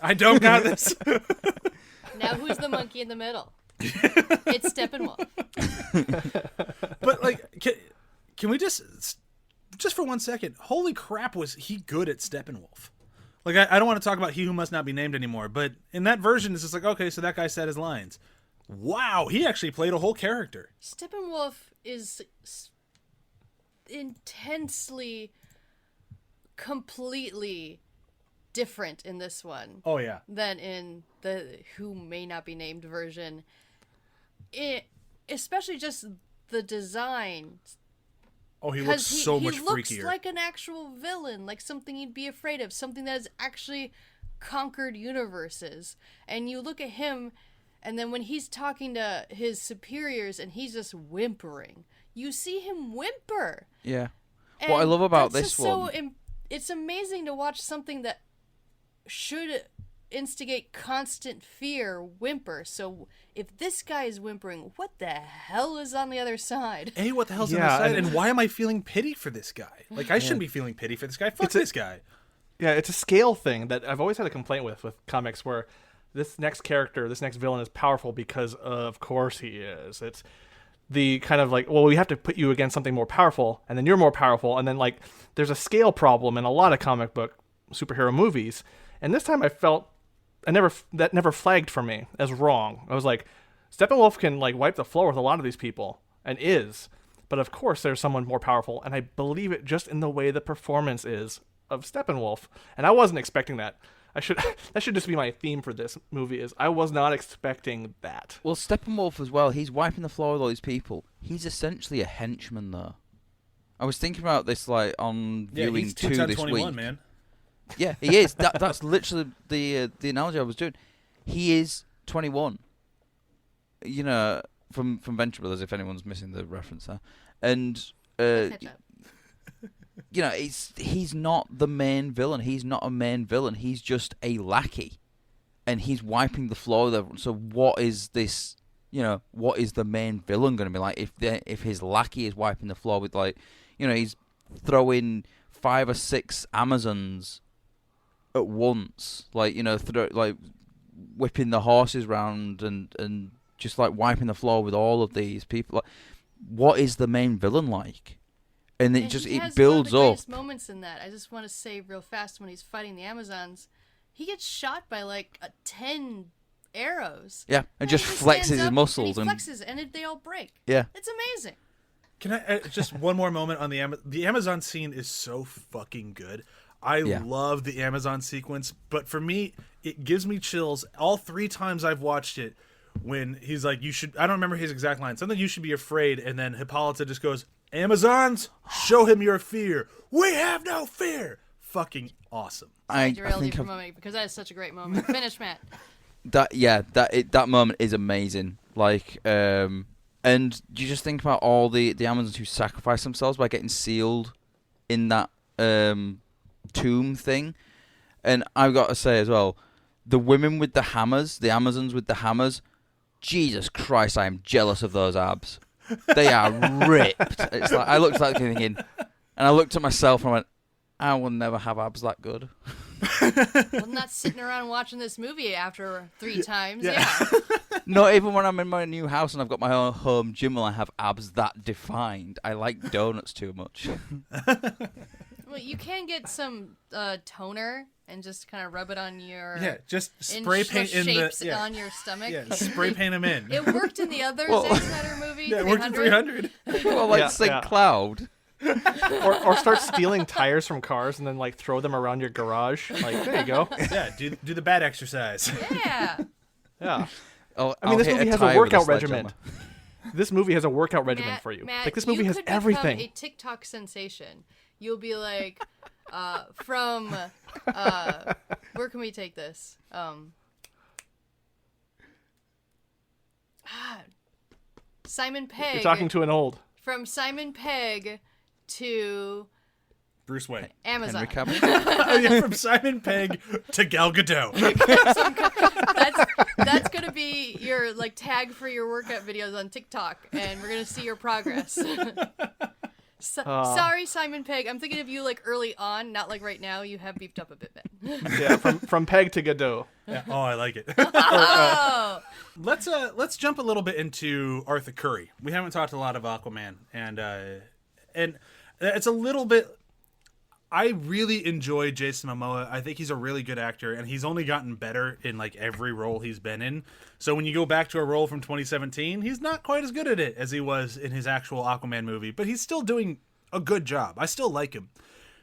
Now who's the monkey in the middle? It's Steppenwolf. But like, can we just for 1 second? Holy crap, was he good at Steppenwolf? Like, I don't want to talk about He Who Must Not Be Named anymore, but in that version, it's just like, okay, so that guy said his lines. Wow, he actually played a whole character. Steppenwolf is intensely, completely different in this one. Oh yeah. Than in the Who May Not Be Named version. Especially just the design. Oh, he looks so much freakier. He looks like an actual villain, like something you'd be afraid of, something that has actually conquered universes. And you look at him, and then when he's talking to his superiors and he's just whimpering, you see him whimper. Yeah. And what I love about that's this just one... it's amazing to watch something that should instigate constant fear whimper. So if this guy is whimpering, what the hell is on the other side? What the hell's on the side? And why am I feeling pity for this guy? Like, I shouldn't be feeling pity for this guy. Fuck this guy. Yeah, it's a scale thing that I've always had a complaint with comics where this next character, this next villain is powerful because of course he is. It's the kind of like, well, we have to put you against something more powerful, and then you're more powerful, and then like there's a scale problem in a lot of comic book superhero movies. And this time I felt that never flagged for me as wrong. I was like, Steppenwolf can like wipe the floor with a lot of these people, and is. But of course, there's someone more powerful, and I believe it just in the way the performance is of Steppenwolf. And I wasn't expecting that. That should just be my theme for this movie. Is I was not expecting that. Well, Steppenwolf as well. He's wiping the floor with all these people. He's essentially a henchman, though. I was thinking about this like on viewing he's 2 this 21, week. man. Yeah, he is. That's literally the analogy I was doing. He is 21. You know, from Venture Brothers, if anyone's missing the reference there. And Catch up. you know, he's not the main villain. He's not a main villain. He's just a lackey, and he's wiping the floor with everyone. So what is this? You know, what is the main villain going to be like if his lackey is wiping the floor with, like, you know, he's throwing 5 or 6 Amazons at once, like, you know, like whipping the horses round and just like wiping the floor with all of these people. Like, what is the main villain like? And it just, it builds one of the up. greatest moments in that. I just want to say real fast, when he's fighting the Amazons, he gets shot by like 10 arrows. Yeah, and just he flexes stands his up muscles and he flexes, and they all break. Yeah. It's amazing. Can I just one more moment on the Amazon scene is so fucking good. I love the Amazon sequence, but for me, it gives me chills all 3 times I've watched it. When he's like, I don't remember his exact line. Something, you should be afraid, and then Hippolyta just goes, Amazons, show him your fear. We have no fear. Fucking awesome. I derailed you for a moment because that is such a great moment. Finish, Matt. That moment is amazing. Like, and you just think about all the Amazons who sacrifice themselves by getting sealed in that tomb thing. And I've got to say as well, the women with the hammers, the Amazons with the hammers, Jesus Christ, I am jealous of those abs. They are ripped. It's like, I looked at that thinking, and I looked at myself and I went, I will never have abs that good. Well, not sitting around watching this movie after 3 times. Yeah. Not even when I'm in my new house and I've got my own home gym will I have abs that defined. I like donuts too much. Well, you can get some toner and just kind of rub it on your just spray paint in the on your stomach. Yeah, spray paint them in. It worked in the other Zack Snyder movie. Yeah, it worked in 300. Well, like St. Cloud. or start stealing tires from cars and then like throw them around your garage. Like, there you go. Yeah, do the bad exercise. Yeah. Yeah. Oh, I mean, this movie has a workout regimen. This movie has a workout regimen for you. Matt, like, this movie you has could everything. Become a TikTok sensation. You'll be like, from where can we take this? Simon Pegg. You're talking to an old. From Simon Pegg to Bruce Wayne. Amazon. Henry Cavill. Oh, yeah, from Simon Pegg to Gal Gadot. That's gonna be your like tag for your workout videos on TikTok, and we're gonna see your progress. Sorry, Simon Pegg. I'm thinking of you like early on, not like right now. You have beefed up a bit. Yeah, from Peg to Godot. Yeah. Oh, I like it. Oh. Let's jump a little bit into Arthur Curry. We haven't talked a lot of Aquaman, and it's a little bit. I really enjoy Jason Momoa. I think he's a really good actor, and he's only gotten better in like every role he's been in. So when you go back to a role from 2017, he's not quite as good at it as he was in his actual Aquaman movie, but he's still doing a good job. I still like him.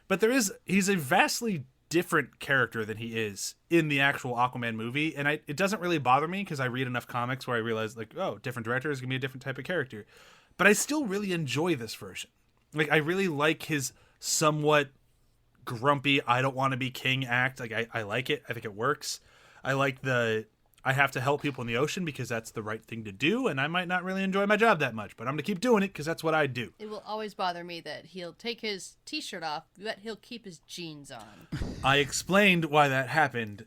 But he's a vastly different character than he is in the actual Aquaman movie, and it doesn't really bother me because I read enough comics where I realize, like, oh, different director is going to be a different type of character. But I still really enjoy this version. Like, I really like his somewhat grumpy, I don't want to be king act. Like, I like it. I think it works. I like I have to help people in the ocean because that's the right thing to do, and I might not really enjoy my job that much, but I'm going to keep doing it because that's what I do. It will always bother me that he'll take his t-shirt off, but he'll keep his jeans on. I explained why that happened.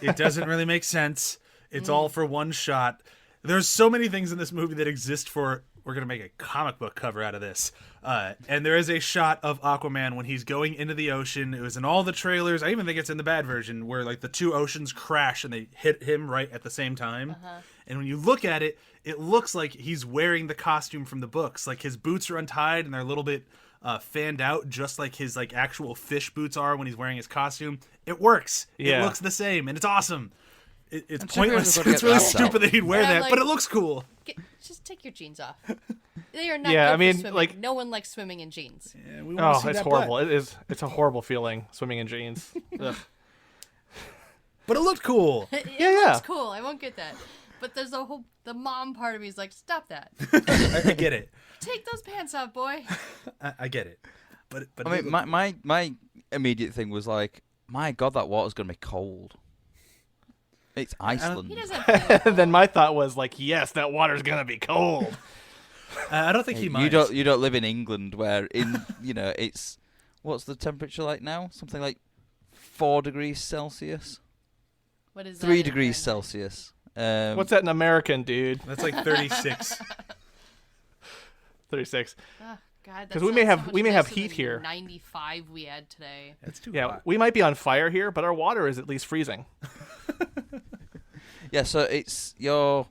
It doesn't really make sense. It's all for one shot. There's so many things in this movie that exist for... We're going to make a comic book cover out of this. And there is a shot of Aquaman when he's going into the ocean. It was in all the trailers. I even think it's in the bad version where like the 2 oceans crash and they hit him right at the same time. Uh-huh. And when you look at it, it looks like he's wearing the costume from the books. Like his boots are untied and they're a little bit fanned out, just like his like actual fish boots are when he's wearing his costume. It works. Yeah. It looks the same and it's awesome. it's And pointless. superheroes have got to It's get really that stupid out. that he'd wear Yeah, that, like- but it looks cool. Just take your jeans off. They are not Yeah, good I mean, for swimming. like- no one likes swimming in jeans. Yeah, we wanna Oh, see it's that horrible. butt. It is. It's a horrible feeling swimming in jeans. Ugh. But it looked cool. It Yeah, looks yeah. cool. I won't get that. But there's the mom part of me is like, stop that. I get it. Take those pants off, boy. I get it. But I mean, my immediate thing was like, my God, that water's gonna be cold. It's Iceland. He doesn't feel And then my thought was like, yes, that water's gonna be cold. I don't think he minds. You don't live in England where it's what's the temperature like now? Something like 4 degrees Celsius, What is that 3 in degrees Fahrenheit? Celsius. What's that in American, dude? That's like 36. 36. Oh, God, 'Cause that we may sounds have- so much we may have nicer heat than here. the 95 we had today. That's too Yeah, hot. we might be on fire here, but our water is at least freezing. Yeah, so it's I'm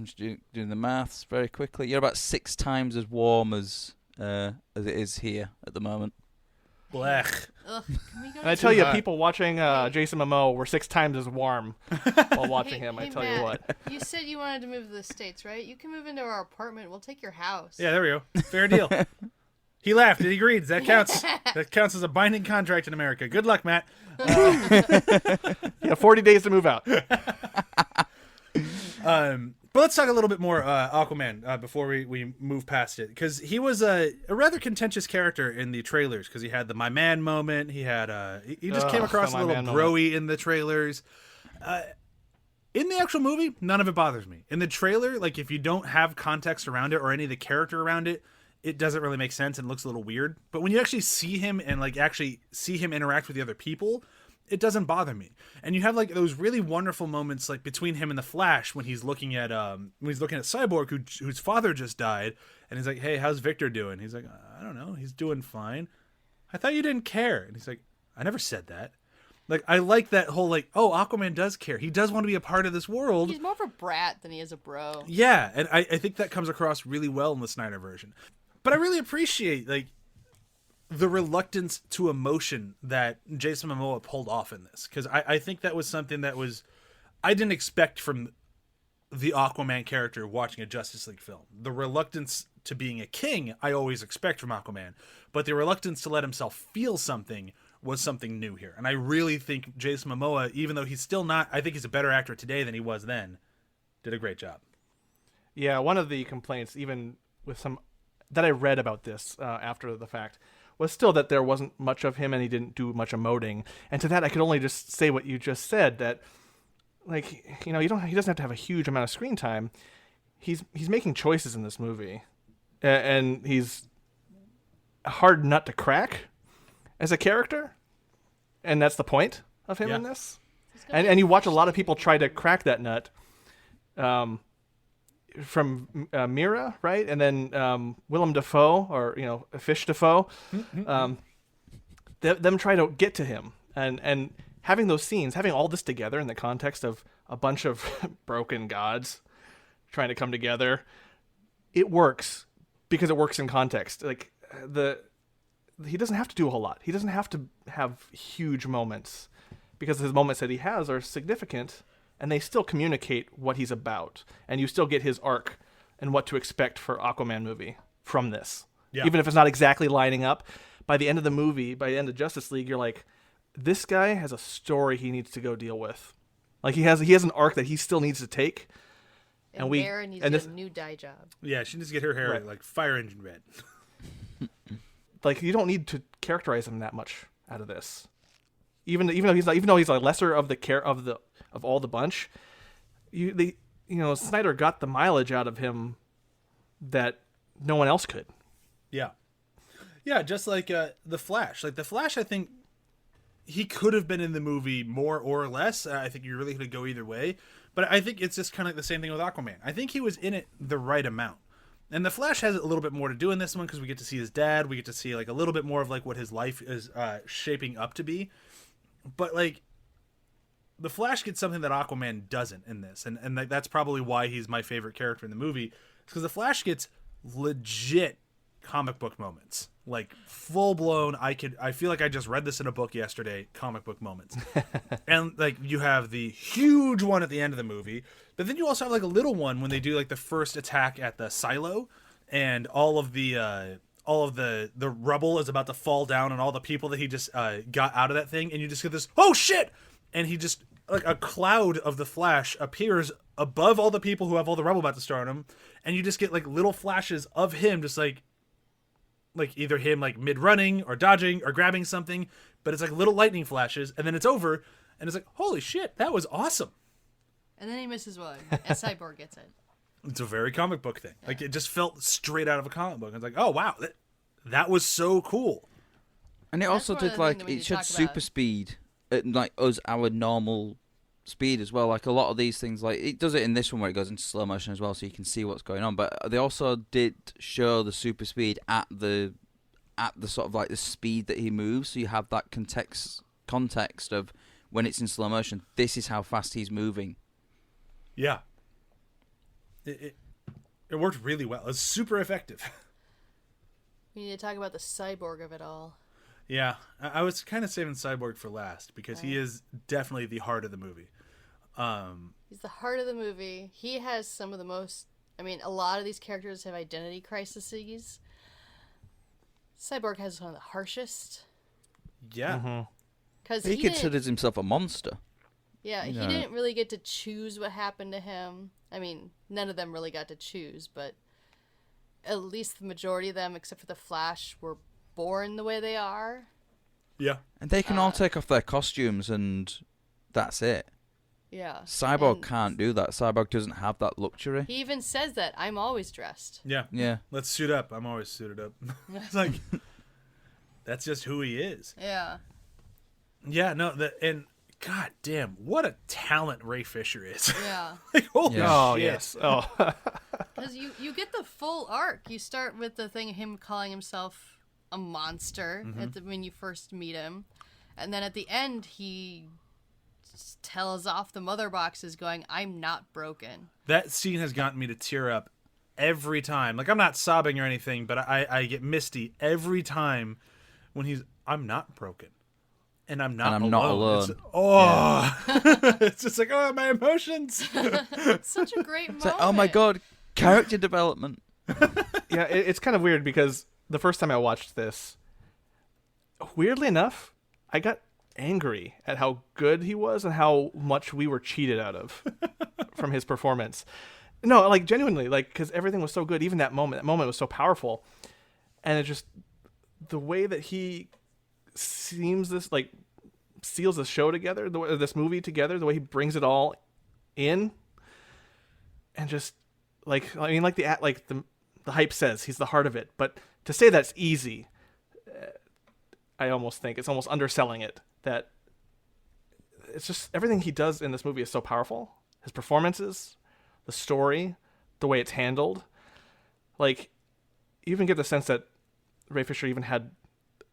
just doing the maths very quickly. You're about 6 times as warm as it is here at the moment. Blech. Ugh, can we go And I to- tell you, hot. people watching Jason Momoa were 6 times as warm while watching him. I Hey, tell you Matt, what. You said you wanted to move to the States, right? You can move into our apartment. We'll take your house. Yeah, there we go. Fair deal. He laughed. He agreed. That counts. That counts as a binding contract in America. Good luck, Matt. Yeah, 40 days to move out. But let's talk a little bit more Aquaman before we move past it, because he was a rather contentious character in the trailers, because he had the my man moment. He had he just came across a the my little man broy in the trailers. In the actual movie, none of it bothers me. In the trailer, like if you don't have context around it or any of the character around it, it doesn't really make sense and looks a little weird. But when you actually see him and like actually see him interact with the other people, it doesn't bother me. And you have like those really wonderful moments like between him and the Flash when he's looking at Cyborg whose father just died, and he's like, "Hey, how's Victor doing?" He's like, "I don't know, he's doing fine." "I thought you didn't care." And he's like, "I never said that." Like, I like that whole like, oh, Aquaman does care. He does want to be a part of this world. He's more of a brat than he is a bro. Yeah, and I think that comes across really well in the Snyder version. But I really appreciate like the reluctance to emotion that Jason Momoa pulled off in this, because I think that was something that was I didn't expect from the Aquaman character watching a Justice League film. The reluctance to being a king I always expect from Aquaman, but the reluctance to let himself feel something was something new here. And I really think Jason Momoa, even though he's still not, I think he's a better actor today than he was then, did a great job. Yeah, one of the complaints, even with some that I read about this after the fact, was still that there wasn't much of him and he didn't do much emoting. And to that, I could only just say what you just said, that like, he doesn't have to have a huge amount of screen time. He's making choices in this movie, and he's a hard nut to crack as a character, and that's the point of him in this. And you watch a lot of people try to crack that nut. From Mira, right? And then Willem Dafoe, or Fish Dafoe, them try to get to him, and having those scenes, having all this together in the context of a bunch of broken gods trying to come together, it works because it works in context. Like he doesn't have to do a whole lot. He doesn't have to have huge moments, because his moments that he has are significant. And they still communicate what he's about. And you still get his arc and what to expect for Aquaman movie from this. Yeah. Even if it's not exactly lining up. By the end of the movie, by the end of Justice League, you're like, this guy has a story he needs to go deal with. Like he has an arc that he still needs to take. And Mara needs to get a new dye job. Yeah, she needs to get her hair Right. like fire engine red. Like, you don't need to characterize him that much out of this. Even though he's a lesser of of all the bunch, Snyder got the mileage out of him that no one else could. Yeah. Yeah, just like the Flash. Like the Flash, I think he could have been in the movie more or less. I think you really could go either way. But I think it's just kind of the same thing with Aquaman. I think he was in it the right amount. And the Flash has a little bit more to do in this one, because we get to see his dad. We get to see like a little bit more of like what his life is shaping up to be. But like, the Flash gets something that Aquaman doesn't in this, and that's probably why he's my favorite character in the movie. It's because the Flash gets legit comic book moments. Like full blown, I feel like I just read this in a book yesterday, comic book moments. And like you have the huge one at the end of the movie, but then you also have like a little one when they do like the first attack at the silo, and all of the rubble is about to fall down on all the people that he just got out of that thing, and you just get this, oh shit, and he just, like a cloud of the Flash appears above all the people who have all the rubble about to start on him, and you just get like little flashes of him just like either him like mid running or dodging or grabbing something, but it's like little lightning flashes, and then it's over, and it's like, holy shit, that was awesome. And then he misses one, and Cyborg gets it. It's a very comic book thing. Like, it just felt straight out of a comic book. It's like, oh wow, that was so cool. And it That's also one of did the things like that we need it to showed talk super about. speed at like us our normal speed as well. Like a lot of these things, like it does it in this one where it goes into slow motion as well, so you can see what's going on. But they also did show the super speed at the sort of like the speed that he moves, so you have that context of when it's in slow motion. This is how fast he's moving. Yeah. It worked really well. It's super effective. We need to talk about the cyborg of it all. Yeah, I was kind of saving Cyborg for last because he is definitely the heart of the movie. He's the heart of the movie. He has some of the most... I mean, a lot of these characters have identity crises. Cyborg has one of the harshest. Yeah. Mm-hmm. Because He he didn't, considers himself a monster. yeah, you he know. didn't really get to choose what happened to him. I mean, none of them really got to choose, but at least the majority of them, except for the Flash, were born the way they are. Yeah. And they can all take off their costumes and that's it. Yeah. Cyborg And can't do that. Cyborg doesn't have that luxury. He even says that, I'm always dressed. Yeah. Yeah. Let's suit up. I'm always suited up. It's like, that's just who he is. Yeah. Yeah, no, and god damn, what a talent Ray Fisher is. Yeah. Like, holy Yeah. Oh shit. yes. Oh. Because you get the full arc. You start with the thing of him calling himself a monster when you first meet him. And then at the end, he tells off the mother boxes going, I'm not broken. That scene has gotten me to tear up every time. Like, I'm not sobbing or anything, but I get misty every time when I'm not broken. And I'm not And I'm alone. not alone. It's just like, oh, my emotions. It's such a great It's moment. like, oh my god, character development. Yeah, it's kind of weird because the first time I watched this, weirdly enough, I got angry at how good he was and how much we were cheated out of from his performance. No, like genuinely, like because everything was so good. Even that moment was so powerful, and it just the way that he seals this show together, this movie together, the way he brings it all in, and just like I mean, like the hype says he's the heart of it, but to say that's easy, I almost think it's almost underselling it. That it's just everything he does in this movie is so powerful. His performances, the story, the way it's handled. Like, you even get the sense that Ray Fisher even had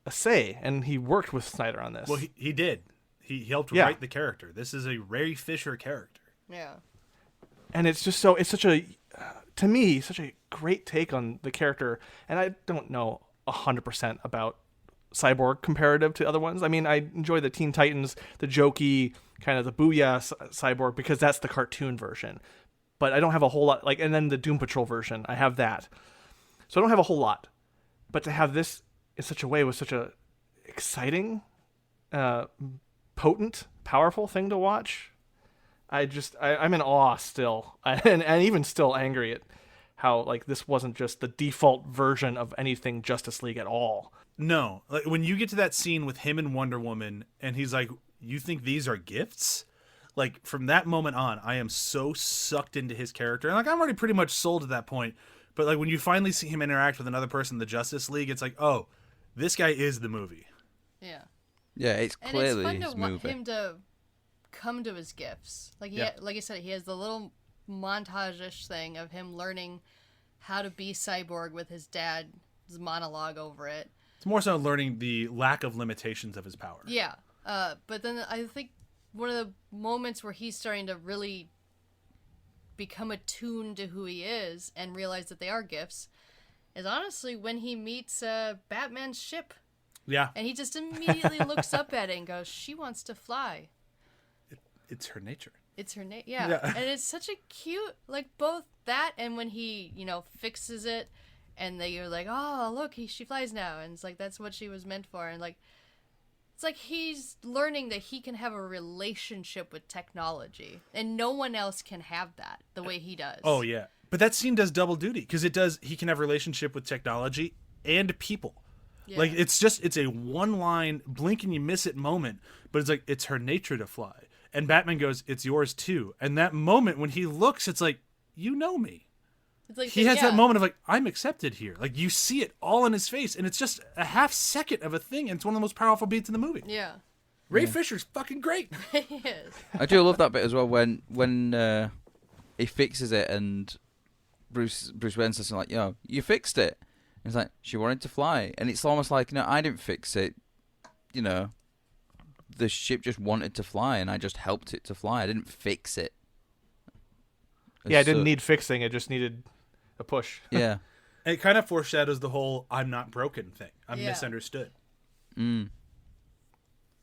a say, and he worked with Snyder on this. Well, he did. He helped Yeah. write the character. This is a Ray Fisher character. Yeah. And it's just so, it's such a, to me, such a great take on the character. And I don't know 100% about Cyborg comparative to other ones. I mean, I enjoy the Teen Titans, the jokey, kind of the booyah Cyborg, because that's the cartoon version. But I don't have a whole lot, and then the Doom Patrol version, I have that. So I don't have a whole lot. But to have this in such a way was such a exciting, potent, powerful thing to watch. I'm in awe still, and even still angry at how this wasn't just the default version of anything Justice League at all. No, like when you get to that scene with him and Wonder Woman, and he's like, "You think these are gifts?" Like from that moment on, I am so sucked into his character, and I'm already pretty much sold at that point. But like when you finally see him interact with another person in the Justice League, it's like, oh, this guy is the movie. Yeah. Yeah, it's And clearly it's his fun to want movie. him to come to his gifts. Like like I said, he has the little montage-ish thing of him learning how to be Cyborg with his dad's monologue over it. It's more so learning the lack of limitations of his power. Yeah. But then I think one of the moments where he's starting to really become attuned to who he is and realize that they are gifts is honestly when he meets Batman's ship. Yeah. And he just immediately looks up at it and goes, she wants to fly. It's her nature. It's her name. Yeah. And it's such a cute, like, both that and when he, fixes it and you're like, oh, look, she flies now. And it's like, that's what she was meant for. And, like, it's like he's learning that he can have a relationship with technology, and no one else can have that the way he does. Oh yeah, but that scene does double duty because he can have a relationship with technology and people. Yeah. Like it's a one line blink and you miss it moment, but it's like it's her nature to fly. And Batman goes, "It's yours too." And that moment when he looks, it's like, you know me. It's like he has that moment of like, I'm accepted here. Like you see it all in his face, and it's just a half second of a thing, and it's one of the most powerful beats in the movie. Yeah. Ray Fisher's fucking great. He is. I do love that bit as well when he fixes it and Bruce Wayne says something like, "Yo, you fixed it." And he's like, "She wanted to fly," and it's almost like, "No, I didn't fix it. The ship just wanted to fly, and I just helped it to fly. I didn't fix it." Yeah, it didn't need fixing. It just needed a push. Yeah. It kind of foreshadows the whole "I'm not broken" thing. I'm misunderstood.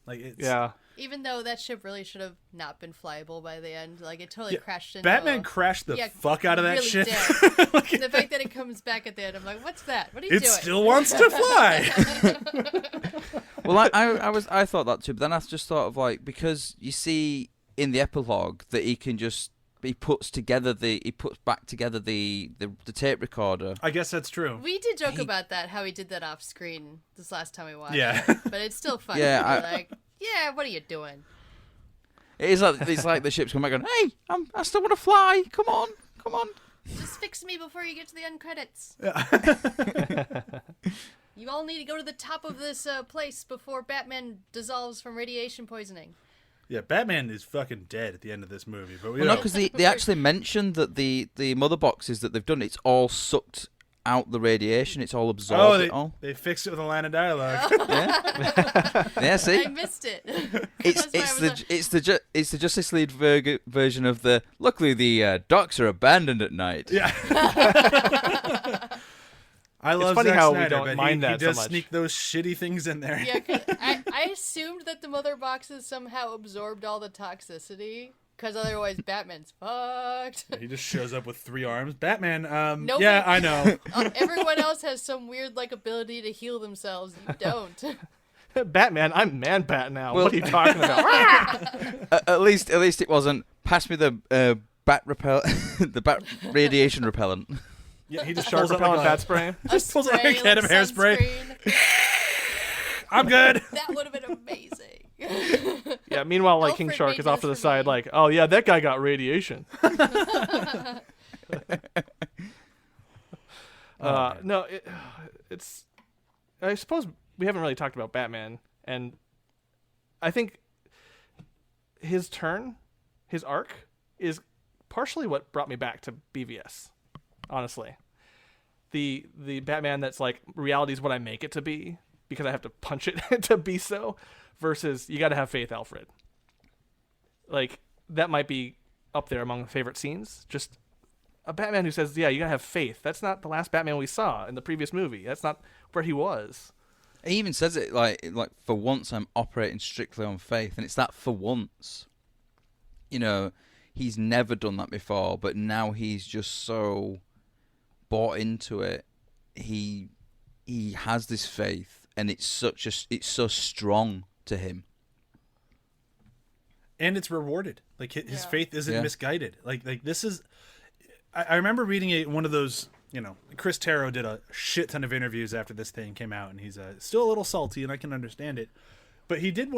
Like it's Even though that ship really should have not been flyable by the end, like it totally crashed into. Batman crashed the fuck out of that really ship. And the fact that it comes back at the end, I'm like, what's that? What are you doing? It still wants to fly. Well, I thought that too, but then I just thought of like, because you see in the epilogue that he puts back together the tape recorder. I guess that's true. We did joke about that, how he did that off screen this last time we watched. Yeah. it. But it's still funny. Like, yeah, what are you doing? It's like the ship's coming back going, "Hey, I still want to fly. Come on. Just fix me before you get to the end credits. You all need to go to the top of this place before Batman dissolves from radiation poisoning." Yeah, Batman is fucking dead at the end of this movie. But no, because they actually mentioned that the mother boxes that they've done, it's all sucked out the radiation. It's all absorbed. They fixed it with a line of dialogue. Yeah, see, I missed it. It's the Justice League version of the. Luckily, the docks are abandoned at night. Yeah. I love funny Zack how Snyder, we don't but mind he that does so much. sneak those shitty things in there. Yeah, I assumed that the mother boxes somehow absorbed all the toxicity, because otherwise Batman's fucked. He just shows up with 3 arms. Batman, Nobody- yeah, I know. Everyone else has some weird ability to heal themselves. You don't. Batman, I'm Man-Bat now. Well- What are you talking about? At least it wasn't. Pass me the bat the bat radiation repellent. Yeah, he just Shark pulls out repellent like bat spray. just pulls out a can of hairspray. sunscreen. I'm good. That would have been amazing. Yeah, meanwhile, King Alfred Shark made is off to the this for side me. like, "Oh, yeah, that guy got radiation." No, it's... I suppose we haven't really talked about Batman, and I think his arc, is partially what brought me back to BVS, honestly. The Batman that's like, reality is what I make it to be, because I have to punch it to be so, versus you got to have faith, Alfred. Like, that might be up there among favorite scenes. Just a Batman who says, yeah, you got to have faith. That's not the last Batman we saw in the previous movie. That's not where he was. He even says it like for once I'm operating strictly on faith, and it's that for once. He's never done that before, but now he's just so bought into it. He has this faith, and it's so strong to him. And it's rewarded. Like his faith isn't misguided. Like this is. I remember reading one of those. Chris Terrio did a shit ton of interviews after this thing came out, and he's still a little salty, and I can understand it. But he did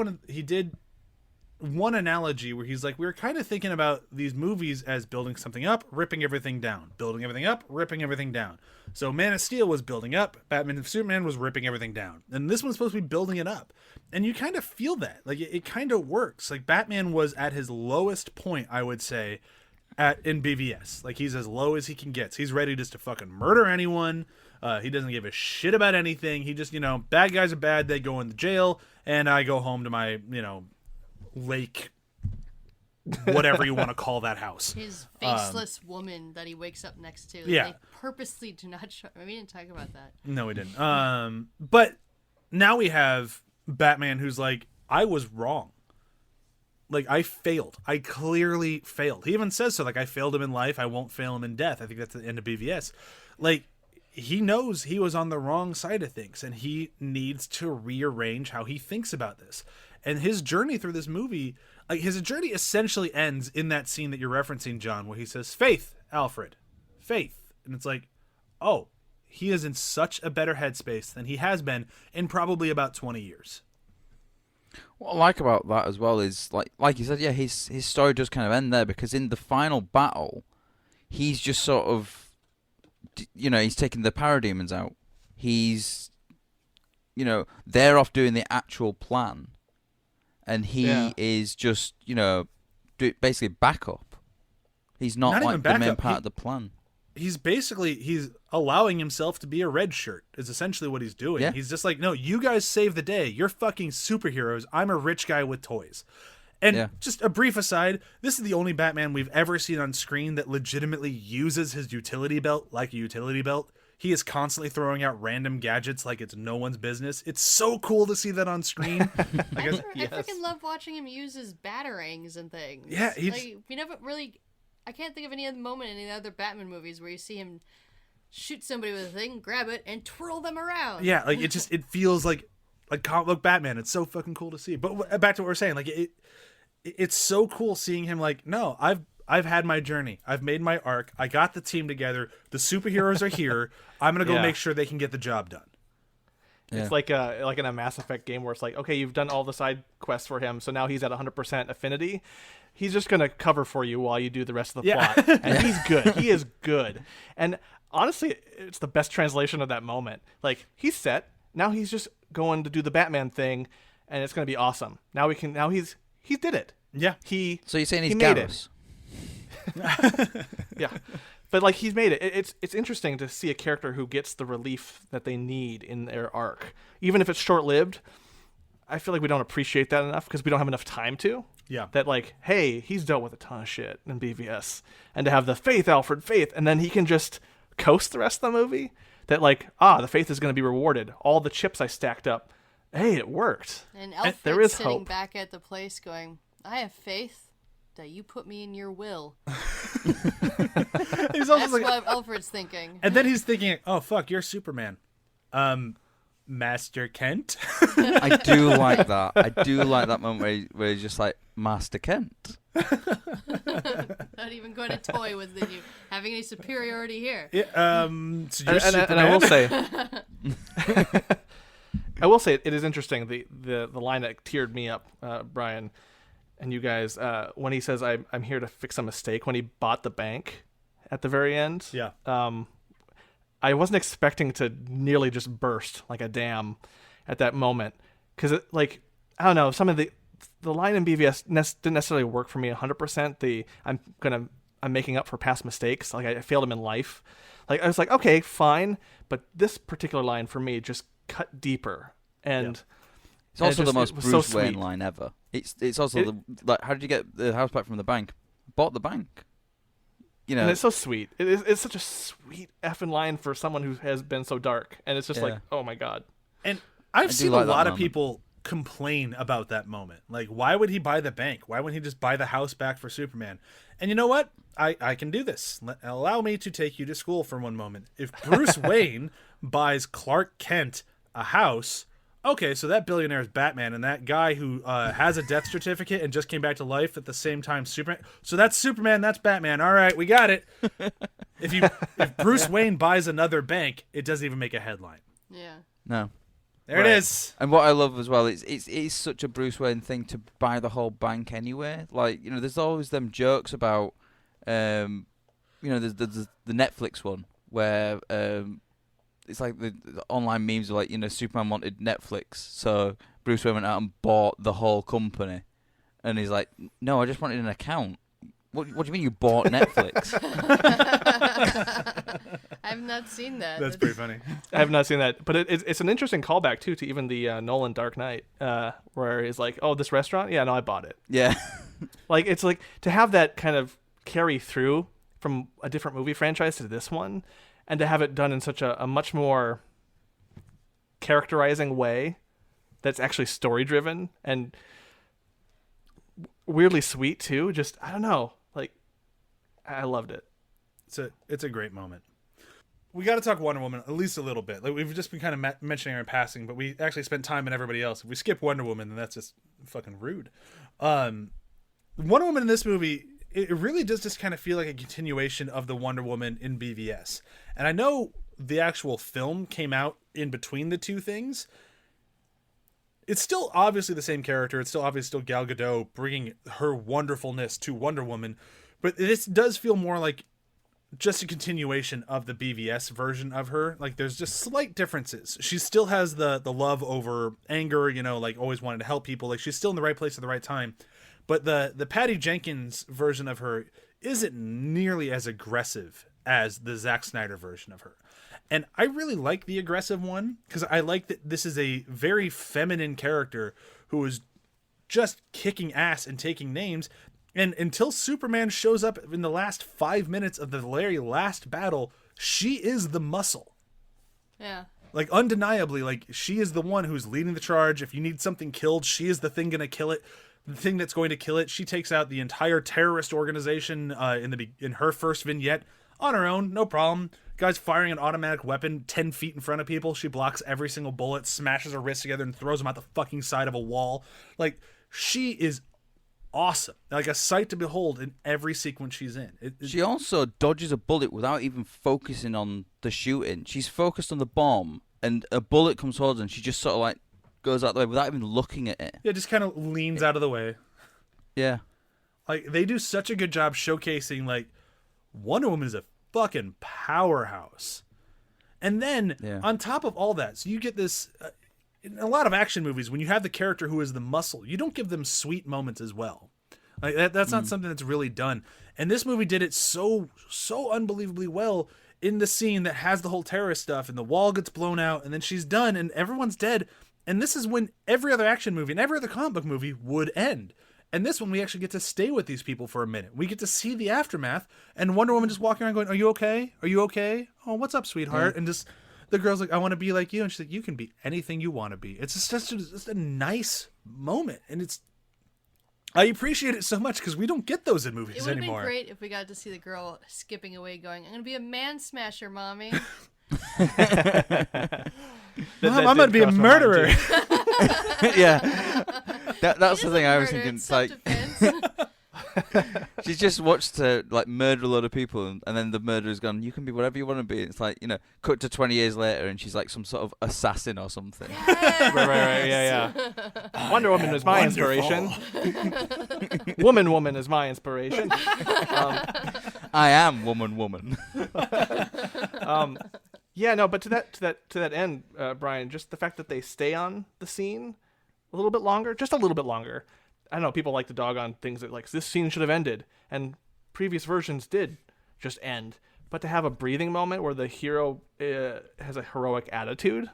one analogy where he's like, we were kind of thinking about these movies as building something up, ripping everything down, building everything up, ripping everything down. So Man of Steel was building up, Batman and Superman was ripping everything down, and this one's supposed to be building it up. And you kind of feel that, like it kind of works. Like Batman was at his lowest point, I would say, in BVS. Like he's as low as he can get. He's ready just to fucking murder anyone. He doesn't give a shit about anything. He just, bad guys are bad. They go into jail, and I go home to my, lake whatever you want to call that house. His faceless woman that he wakes up next to. Yeah. They purposely do not show. We didn't talk about that. No, we didn't. But now we have Batman who's like, I was wrong. Like, I failed. I clearly failed. He even says so. Like, I failed him in life. I won't fail him in death. I think that's the end of BVS. Like, he knows he was on the wrong side of things, and he needs to rearrange how he thinks about this. And his journey through this movie, like, his journey essentially ends in that scene that you're referencing, John, where he says, "Faith, Alfred, faith." And it's like, oh, he is in such a better headspace than he has been in probably about 20 years. What I like about that as well is, like you said, yeah, his story does kind of end there, because in the final battle, he's just sort of, he's taking the parademons out. He's, they're off doing the actual plan. And he is just, basically backup. He's not like the main part of the plan. He's allowing himself to be a red shirt is essentially what he's doing. Yeah. He's just like, no, you guys save the day. You're fucking superheroes. I'm a rich guy with toys. And just a brief aside, this is the only Batman we've ever seen on screen that legitimately uses his utility belt like a utility belt. He is constantly throwing out random gadgets like it's no one's business. It's so cool to see that on screen. I freaking love watching him use his batarangs and things. Yeah, we never really. I can't think of any other moment in any other Batman movies where you see him shoot somebody with a thing, grab it, and twirl them around. Yeah, like it feels like comic book Batman. It's so fucking cool to see. But back to what we're saying, like it's so cool seeing him like, no, I've had my journey. I've made my arc. I got the team together. The superheroes are here. I'm gonna go make sure they can get the job done. Yeah. It's like in a Mass Effect game where it's like, okay, you've done all the side quests for him, so now he's at 100% affinity. He's just gonna cover for you while you do the rest of the plot, and he's good. He is good, and honestly, it's the best translation of that moment. Like, he's set. Now he's just going to do the Batman thing, and it's gonna be awesome. Now he did it. Yeah. So you're saying he's made Garrus? Yeah. But like, he's made it. It's interesting to see a character who gets the relief that they need in their arc, even if it's short-lived. I feel like we don't appreciate that enough because we don't have enough time to. Yeah. That like, hey, he's dealt with a ton of shit in BVS, and to have the faith, Alfred, faith, and then he can just coast the rest of the movie. That like, the faith is going to be rewarded. All the chips I stacked up, hey, it worked. And Alfred's there is sitting hope. back at the place going, I have faith that you put me in your will. He's also That's like, what Alfred's thinking. and then he's thinking, oh fuck, you're Superman. Master Kent. I do like that. I do like that moment where he's just like, Master Kent. Not even going to toy with you having any superiority here. Yeah, so you're And I will say, it is interesting. The line that teared me up, Brian, and you guys, when he says, "I'm here to fix a mistake," when he bought the bank at the very end. Yeah. I wasn't expecting to nearly just burst like a dam at that moment, because like, I don't know, some of the line in BVS didn't necessarily work for me 100%. I'm making up for past mistakes. Like, I failed him in life. Like, I was like, okay, fine, but this particular line for me just cut deeper, and it's also the most Bruce so Wayne sweet. line ever. It's also how did you get the house back from the bank? Bought the bank. And it's so sweet. It's such a sweet effing line for someone who has been so dark, and it's just like, oh my god. And I've seen like a lot that of people complain about that moment. Like, why would he buy the bank? Why wouldn't he just buy the house back for Superman? And you know what? I can do this. Allow me to take you to school for one moment. If Bruce Wayne buys Clark Kent a house, okay, so that billionaire is Batman, and that guy who has a death certificate and just came back to life at the same time Superman. So that's Superman, that's Batman. All right, we got it. If Bruce Wayne buys another bank, it doesn't even make a headline. Yeah. No. There it is. And what I love as well is it's such a Bruce Wayne thing to buy the whole bank anyway. Like, there's always them jokes about, there's the Netflix one where it's like the online memes are like, Superman wanted Netflix, so Bruce Wayne went out and bought the whole company, and he's like, no, I just wanted an account. What do you mean you bought Netflix? I have not seen that. That's pretty funny. I have not seen that, but it's an interesting callback too to even the Nolan Dark Knight, where he's like, "Oh, this restaurant? Yeah, no, I bought it." Yeah. Like, it's like to have that kind of carry through from a different movie franchise to this one, and to have it done in such a much more characterizing way that's actually story driven and weirdly sweet too. Just, I don't know, like, I loved it. It's a great moment. We got to talk Wonder Woman at least a little bit. Like, we've just been kind of mentioning her in passing, but we actually spent time in everybody else. If we skip Wonder Woman, then that's just fucking rude. Wonder Woman in this movie, it really does just kind of feel like a continuation of the Wonder Woman in BVS. And I know the actual film came out in between the two things. It's still obviously the same character. It's still obviously Gal Gadot bringing her wonderfulness to Wonder Woman. But this does feel more like just a continuation of the BVS version of her. Like, there's just slight differences. She still has the love over anger, you know, like always wanting to help people. Like, she's still in the right place at the right time. But the Patty Jenkins version of her isn't nearly as aggressive as the Zack Snyder version of her. And I really like the aggressive one, because I like that this is a very feminine character who is just kicking ass and taking names. And until Superman shows up in the last 5 minutes of the very last battle, she is the muscle. Yeah. Like, undeniably, like, she is the one who's leading the charge. If you need something killed, she is the thing going to kill it. The thing that's going to kill it. She takes out the entire terrorist organization in her first vignette on her own, no problem. Guy's firing an automatic weapon 10 feet in front of people. She blocks every single bullet, smashes her wrists together, and throws them out the fucking side of a wall. Like, she is awesome. Like, a sight to behold in every sequence she's in. She also dodges a bullet without even focusing on the shooting. She's focused on the bomb, and a bullet comes towards her, and she just sort of like goes out the way without even looking at it. Yeah, just kind of leans out of the way. Yeah. Like, they do such a good job showcasing, like, Wonder Woman is a fucking powerhouse. And then, on top of all that, so you get this... in a lot of action movies, when you have the character who is the muscle, you don't give them sweet moments as well. Like, that's not something that's really done. And this movie did it so unbelievably well in the scene that has the whole terrorist stuff, and the wall gets blown out, and then she's done, and everyone's dead. And this is when every other action movie and every other comic book movie would end. And this one, we actually get to stay with these people for a minute. We get to see the aftermath, and Wonder Woman just walking around going, "Are you okay? Are you okay? Oh, what's up, sweetheart?" And just... the girl's like, "I want to be like you." And she's like, "You can be anything you want to be." It's just a nice moment. And I appreciate it so much because we don't get those in movies anymore. It would have been great if we got to see the girl skipping away going, "I'm going to be a man smasher, mommy." Mom, I'm going to be a murderer. Yeah. That's the thing I was thinking. It's like... She's just watched her like murder a lot of people, and then the murderer's gone, "You can be whatever you want to be." It's like, you know, cut to 20 years later, and she's like some sort of assassin or something. Yes! Right, yeah. Wonder Woman is my inspiration. Woman is my inspiration. I am woman. Yeah, no, but to that end, Brian, just the fact that they stay on the scene a little bit longer, just a little bit longer. I don't know, people like to dog on things that, like, this scene should have ended, and previous versions did just end. But to have a breathing moment where the hero has a heroic attitude,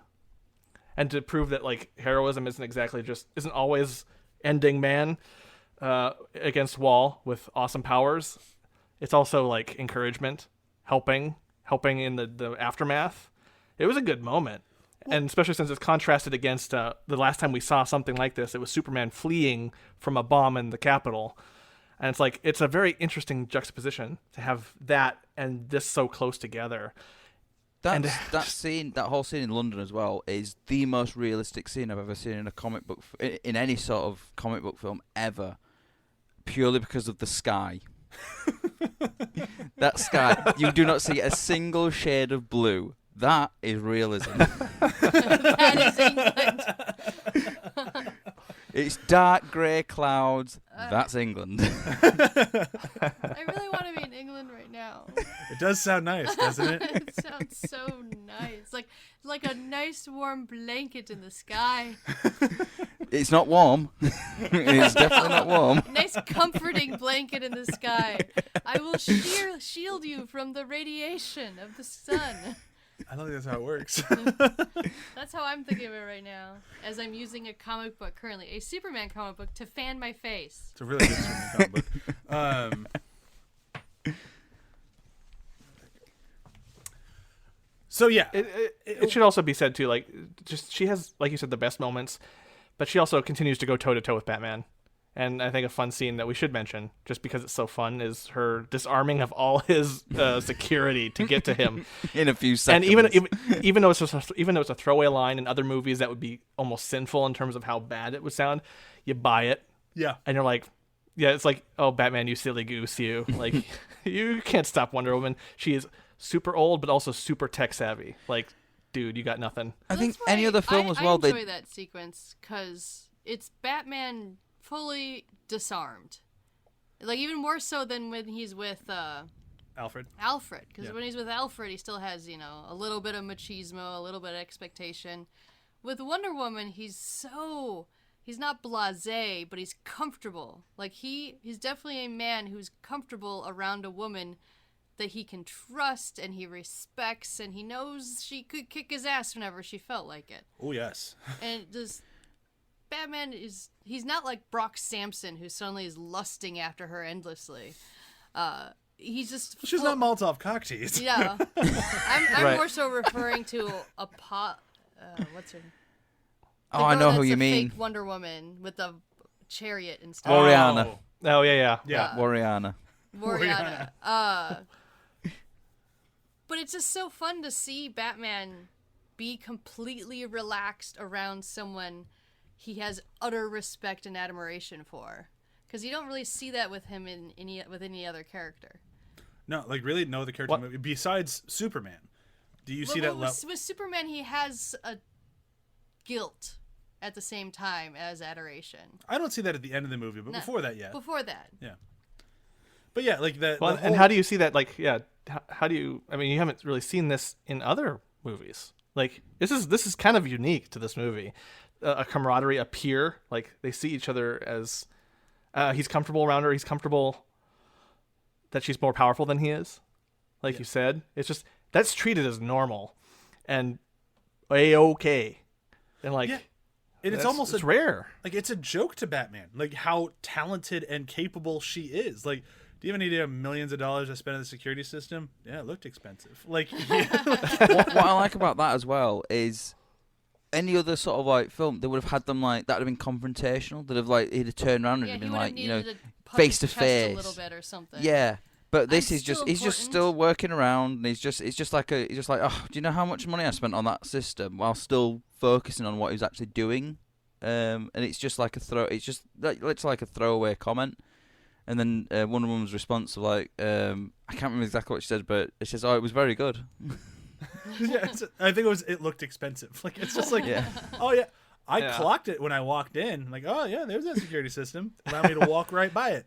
and to prove that, like, heroism isn't always ending man against wall with awesome powers. It's also, like, encouragement, helping in the aftermath. It was a good moment. And especially since it's contrasted against the last time we saw something like this, it was Superman fleeing from a bomb in the Capitol. And it's like, it's a very interesting juxtaposition to have that and this so close together. That whole scene in London as well is the most realistic scene I've ever seen in a comic book, in any sort of comic book film ever, purely because of the sky. That sky, you do not see a single shade of blue. That is realism. That is England. It's dark grey clouds. That's England. I really want to be in England right now. It does sound nice, doesn't it? It sounds so nice. Like a nice warm blanket in the sky. It's not warm. It's definitely not warm. Nice comforting blanket in the sky. I will shield you from the radiation of the sun. I don't think that's how it works. That's how I'm thinking of it right now, as I'm using a comic book currently, a Superman comic book, to fan my face. It's a really good Superman comic book. So yeah, It should also be said too, like, just she has, like you said, the best moments, but she also continues to go toe to toe with Batman. And I think a fun scene that we should mention, just because it's so fun, is her disarming of all his security to get to him In a few seconds. And even though it's a throwaway line in other movies that would be almost sinful in terms of how bad it would sound, you buy it, yeah. and you're like, yeah, it's like, oh, Batman, you silly goose, you like, you can't stop Wonder Woman. She is super old, but also super tech savvy. Like, dude, you got nothing. I think That's why any other film as well. I enjoy that sequence because it's Batman fully disarmed, like even more so than when he's with Alfred. because Yeah. when he's with Alfred, he still has a little bit of machismo, a little bit of expectation. With Wonder Woman, he's not blasé, but he's comfortable. Like he's definitely a man who's comfortable around a woman that he can trust and he respects, and he knows she could kick his ass whenever she felt like it. Oh yes. And Batman he's not like Brock Sampson, who suddenly is lusting after her endlessly. He's just She's not Molotov cockteased. Yeah. I'm Right. more so referring to what's her name? Oh, I know who you Fake mean. Wonder Woman with the chariot and stuff. Oriana. Oh yeah. Yeah. Warriana. Oriana. But it's just so fun to see Batman be completely relaxed around someone he has utter respect and admiration for, because you don't really see that with him with any other character. No, like really no other character What? movie besides Superman. Do you see that level? With Superman, he has a guilt at the same time as adoration. I don't see that at the end of the movie, but No, before that, yeah. Before that. Yeah. But yeah, like the Well, the and whole- how do you see that? Like, yeah, how do you? I mean, you haven't really seen this in other movies. Like, this is kind of unique to this movie. A camaraderie, a peer. Like, they see each other as he's comfortable around her. He's comfortable that she's more powerful than he is. Like you said, it's just that's treated as normal and okay. And like, Yeah. And it's almost it's rare. like it's a joke to Batman, like how talented and capable she is. Like, do you have any idea of millions of dollars I spent on the security system? Yeah, it looked expensive. Like, yeah, what I like about that as well is any other sort of like film, they would have had them like that would have been confrontational. They'd have like he'd have turned around and Yeah, it'd he been would have like needed to punch face to his chest a little face. bit or something. Yeah. But this I'm is just still he's just important. still working around and he's just like oh, do you know how much money I spent on that system while still focusing on what he was actually doing? And it's just like it's like a throwaway comment. And then Wonder Woman's response of like I can't remember exactly what she said, but it says, "Oh, it was very good." yeah I think it looked expensive. Like, it's just like, Yeah. oh yeah, I Yeah. clocked it when I walked in. Like, oh yeah, there's that security system. Allow me to walk right by it.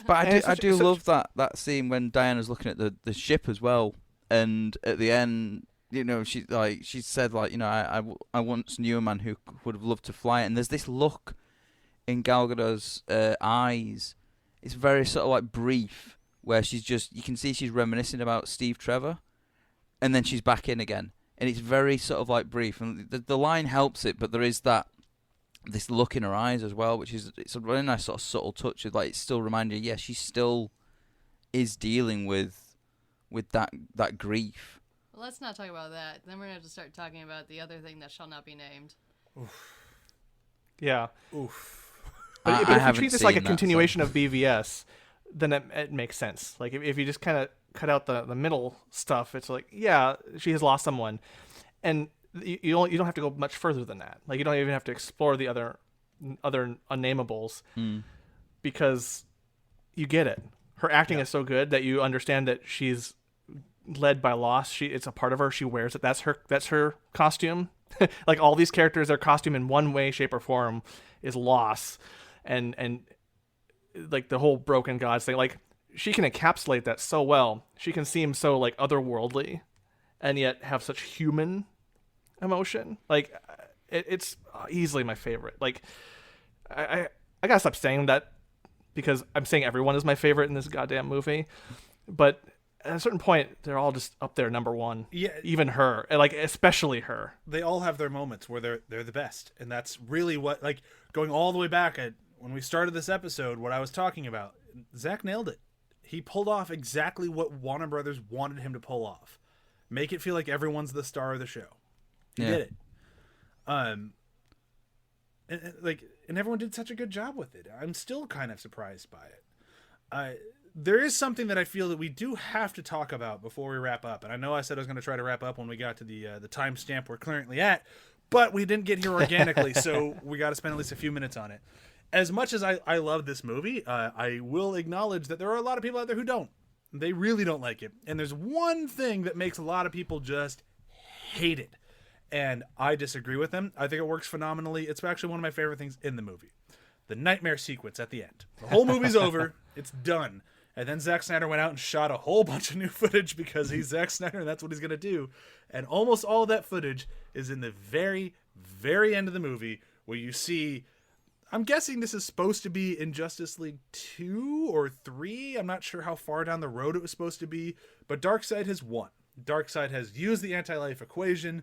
But And it's I such- do such- love that scene when Diana's looking at the ship as well, and at the end, she said I once knew a man who would have loved to fly it, and there's this look in Gal Gadot's eyes. It's very sort of like brief, where you can see she's reminiscing about Steve Trevor, and then she's back in again, and it's very sort of like brief, and the line helps it, but there is this look in her eyes as well, it's a really nice sort of subtle touch of like it's still reminding you, she still is dealing with that grief. Well, let's not talk about that. Then we're going to have to start talking about the other thing that shall not be named. Yeah. Oof. But, I if you haven't treat this like a seen that, continuation of BVS, then it makes sense. Like, if you just kind of cut out the middle stuff, it's like, yeah, she has lost someone, and you don't have to go much further than that. Like, you don't even have to explore the other unnamables, because you get it. Her acting is so good that you understand that she's led by loss. It's a part of her. She wears it. That's her costume. Like, all these characters, their costume in one way, shape, or form is loss, and like the whole broken gods thing. Like, she can encapsulate that so well. She can seem so like otherworldly, and yet have such human emotion. Like, it's easily my favorite. Like, I gotta stop saying that, because I'm saying everyone is my favorite in this goddamn movie, but at a certain point, they're all just up there number one. Yeah. Even her, like especially her. They all have their moments where they're the best, and that's really what, like, going all the way back at when we started this episode, what I was talking about. Zack nailed it. He pulled off exactly what Warner Brothers wanted him to pull off. Make it feel like everyone's the star of the show. He did it. And everyone did such a good job with it. I'm still kind of surprised by it. There is something that I feel that we do have to talk about before we wrap up. And I know I said I was going to try to wrap up when we got to the timestamp we're currently at, but we didn't get here organically, so we got to spend at least a few minutes on it. As much as I love this movie, I will acknowledge that there are a lot of people out there who don't. They really don't like it. And there's one thing that makes a lot of people just hate it. And I disagree with them. I think it works phenomenally. It's actually one of my favorite things in the movie. The nightmare sequence at the end. The whole movie's over. It's done. And then Zack Snyder went out and shot a whole bunch of new footage because he's Zack Snyder and that's what he's going to do. And almost all that footage is in the very, very end of the movie where you see... I'm guessing this is supposed to be in Justice League 2 or 3. I'm not sure how far down the road it was supposed to be. But Darkseid has won. Darkseid has used the anti-life equation.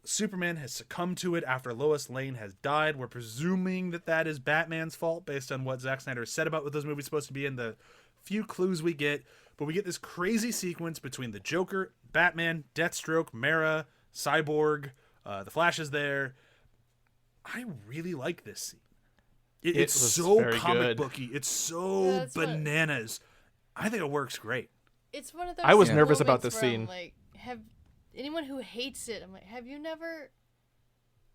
Superman has succumbed to it after Lois Lane has died. We're presuming that is Batman's fault based on what Zack Snyder said about what those movies are supposed to be and the few clues we get. But we get this crazy sequence between the Joker, Batman, Deathstroke, Mara, Cyborg. The Flash is there. I really like this scene. It's so comic booky. It's so bananas. I think it works great. It's one of those. I was nervous about this scene. Like, have anyone who hates it? I'm like, have you never?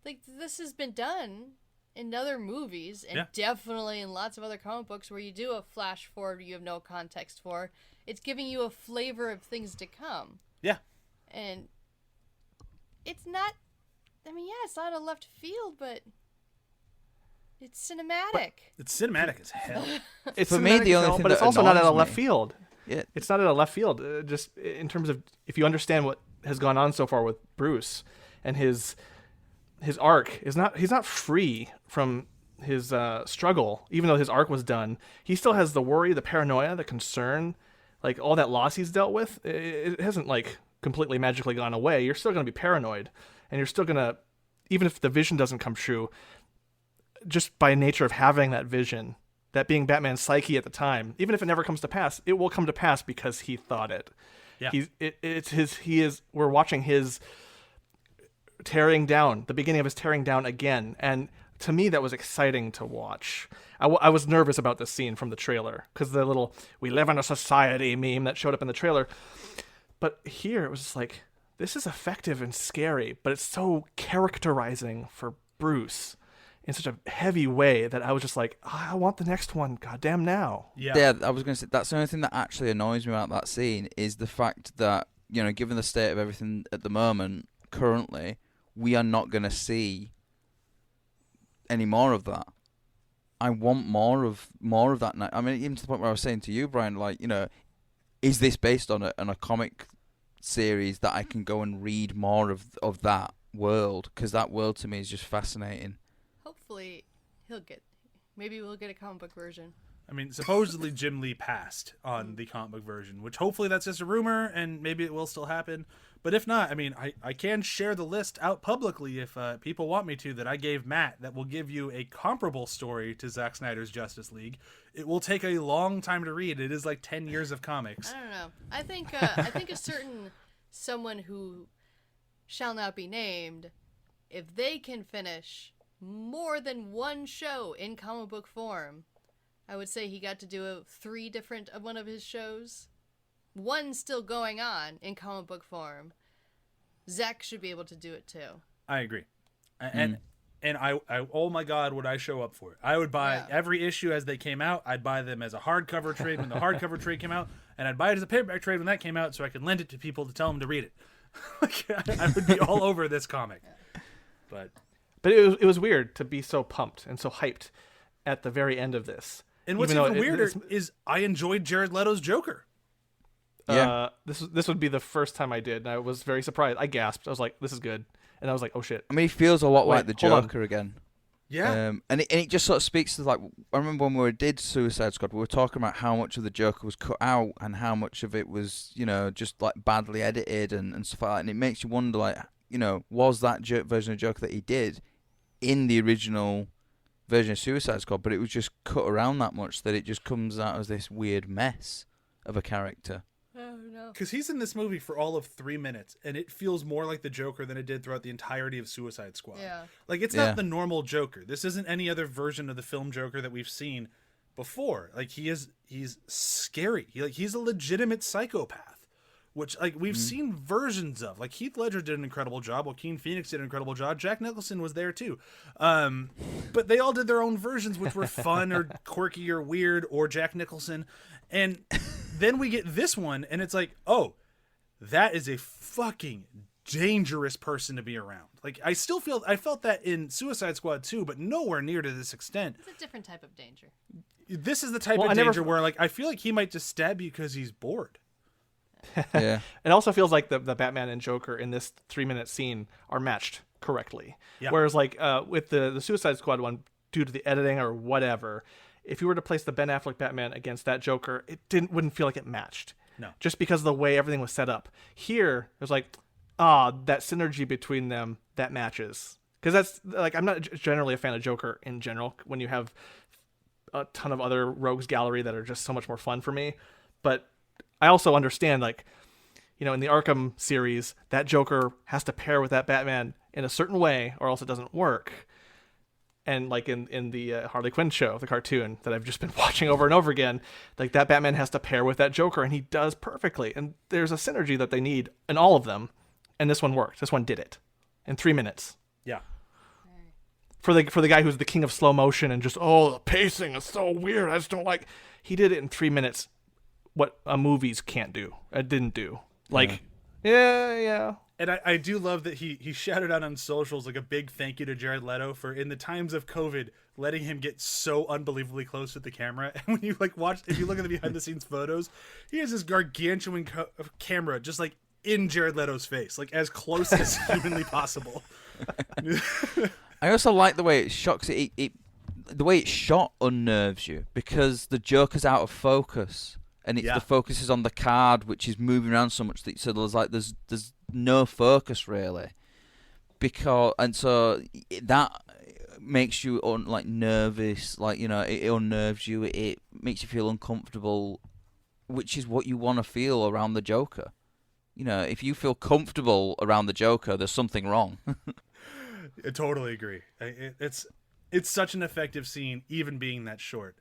Like, this has been done in other movies, and definitely in lots of other comic books where you do a flash forward you have no context for. It's giving you a flavor of things to come. Yeah. And it's not. I mean, it's not a left field, but. It's cinematic. It's cinematic as hell. It's for me the only thing, but it's also not at a left field. Yeah, it's not at a left field. Just in terms of if you understand what has gone on so far with Bruce and his arc is not. He's not free from his struggle. Even though his arc was done, he still has the worry, the paranoia, the concern, like all that loss he's dealt with. It hasn't like completely magically gone away. You're still going to be paranoid, and you're still going to, even if the vision doesn't come true. Just by nature of having that vision, that being Batman's psyche at the time, even if it never comes to pass, it will come to pass because he thought it. Yeah. We're watching his tearing down, the beginning of his tearing down again. And to me, that was exciting to watch. I was nervous about this scene from the trailer because the little, we live in a society meme that showed up in the trailer. But here it was just like, this is effective and scary, but it's so characterizing for Bruce in such a heavy way that I was just like, I want the next one, goddamn now. Yeah, I was going to say, that's the only thing that actually annoys me about that scene is the fact that, you know, given the state of everything at the moment, currently, we are not going to see any more of that. I want more of that. I mean, even to the point where I was saying to you, Brian, like, you know, is this based on a comic series that I can go and read more of that world? Because that world to me is just fascinating. Hopefully, maybe we'll get a comic book version. I mean, supposedly Jim Lee passed on the comic book version, which hopefully that's just a rumor, and maybe it will still happen. But if not, I mean, I can share the list out publicly if people want me to that I gave Matt that will give you a comparable story to Zack Snyder's Justice League. It will take a long time to read. It is like 10 years of comics. I don't know. I think a certain someone who shall not be named, if they can finish more than one show in comic book form, I would say he got to do 3 different of one of his shows. One still going on in comic book form. Zack should be able to do it too. I agree. And I oh my God, would I show up for it? I would buy every issue as they came out. I'd buy them as a hardcover trade when the hardcover trade came out, and I'd buy it as a paperback trade when that came out so I could lend it to people to tell them to read it. I would be all over this comic. But it was weird to be so pumped and so hyped at the very end of this. And what's even weirder is I enjoyed Jared Leto's Joker. Yeah. This would be the first time I did, and I was very surprised. I gasped. I was like, this is good. And I was like, oh shit. I mean, he feels a lot like the Joker again. Yeah. And it just sort of speaks to, like, I remember when we did Suicide Squad, we were talking about how much of the Joker was cut out and how much of it was, just like badly edited and stuff like that. And it makes you wonder, like, was that version of Joker that he did in the original version of Suicide Squad, but it was just cut around that much that it just comes out as this weird mess of a character. Oh, no. Because he's in this movie for all of 3 minutes, and it feels more like the Joker than it did throughout the entirety of Suicide Squad. Yeah. Like, it's not the normal Joker. This isn't any other version of the film Joker that we've seen before. Like, he's scary. He's a legitimate psychopath, which, like, we've seen versions of. Like, Heath Ledger did an incredible job. Joaquin Phoenix did an incredible job. Jack Nicholson was there, too. But they all did their own versions, which were fun or quirky or weird, or Jack Nicholson. And then we get this one, and it's like, oh, that is a fucking dangerous person to be around. Like, I felt that in Suicide Squad 2, but nowhere near to this extent. It's a different type of danger. This is the type of danger where, like, I feel like he might just stab you because he's bored. Yeah. It also feels like the Batman and Joker in this 3-minute scene are matched correctly. Yeah. Whereas, like, with the Suicide Squad one, due to the editing or whatever, if you were to place the Ben Affleck Batman against that Joker, it wouldn't feel like it matched. No. Just because of the way everything was set up. Here, it was like, that synergy between them, that matches. Because that's, like, I'm not generally a fan of Joker in general when you have a ton of other rogues gallery that are just so much more fun for me. But I also understand, like, in the Arkham series, that Joker has to pair with that Batman in a certain way or else it doesn't work. And, like, in the Harley Quinn show, the cartoon that I've just been watching over and over again, like, that Batman has to pair with that Joker, and he does perfectly. And there's a synergy that they need in all of them, and this one worked. This one did it in 3 minutes. Yeah. For the guy who's the king of slow motion and just, the pacing is so weird, I just don't like... He did it in 3 minutes what movies can't do. It didn't do. Like, yeah. And I do love that he shouted out on socials, like, a big thank you to Jared Leto for, in the times of COVID, letting him get so unbelievably close with the camera. And when you, like, if you look at the behind the scenes photos, he has this gargantuan camera just, like, in Jared Leto's face, like, as close as humanly possible. I also like the way it shocks it. The way it's shot unnerves you because the Joker's out of focus. And the focus is on the card, which is moving around so much that there's no focus really, so that makes you nervous, like it unnerves you. It makes you feel uncomfortable, which is what you want to feel around the Joker. If you feel comfortable around the Joker, there's something wrong. I totally agree. It's such an effective scene, even being that short.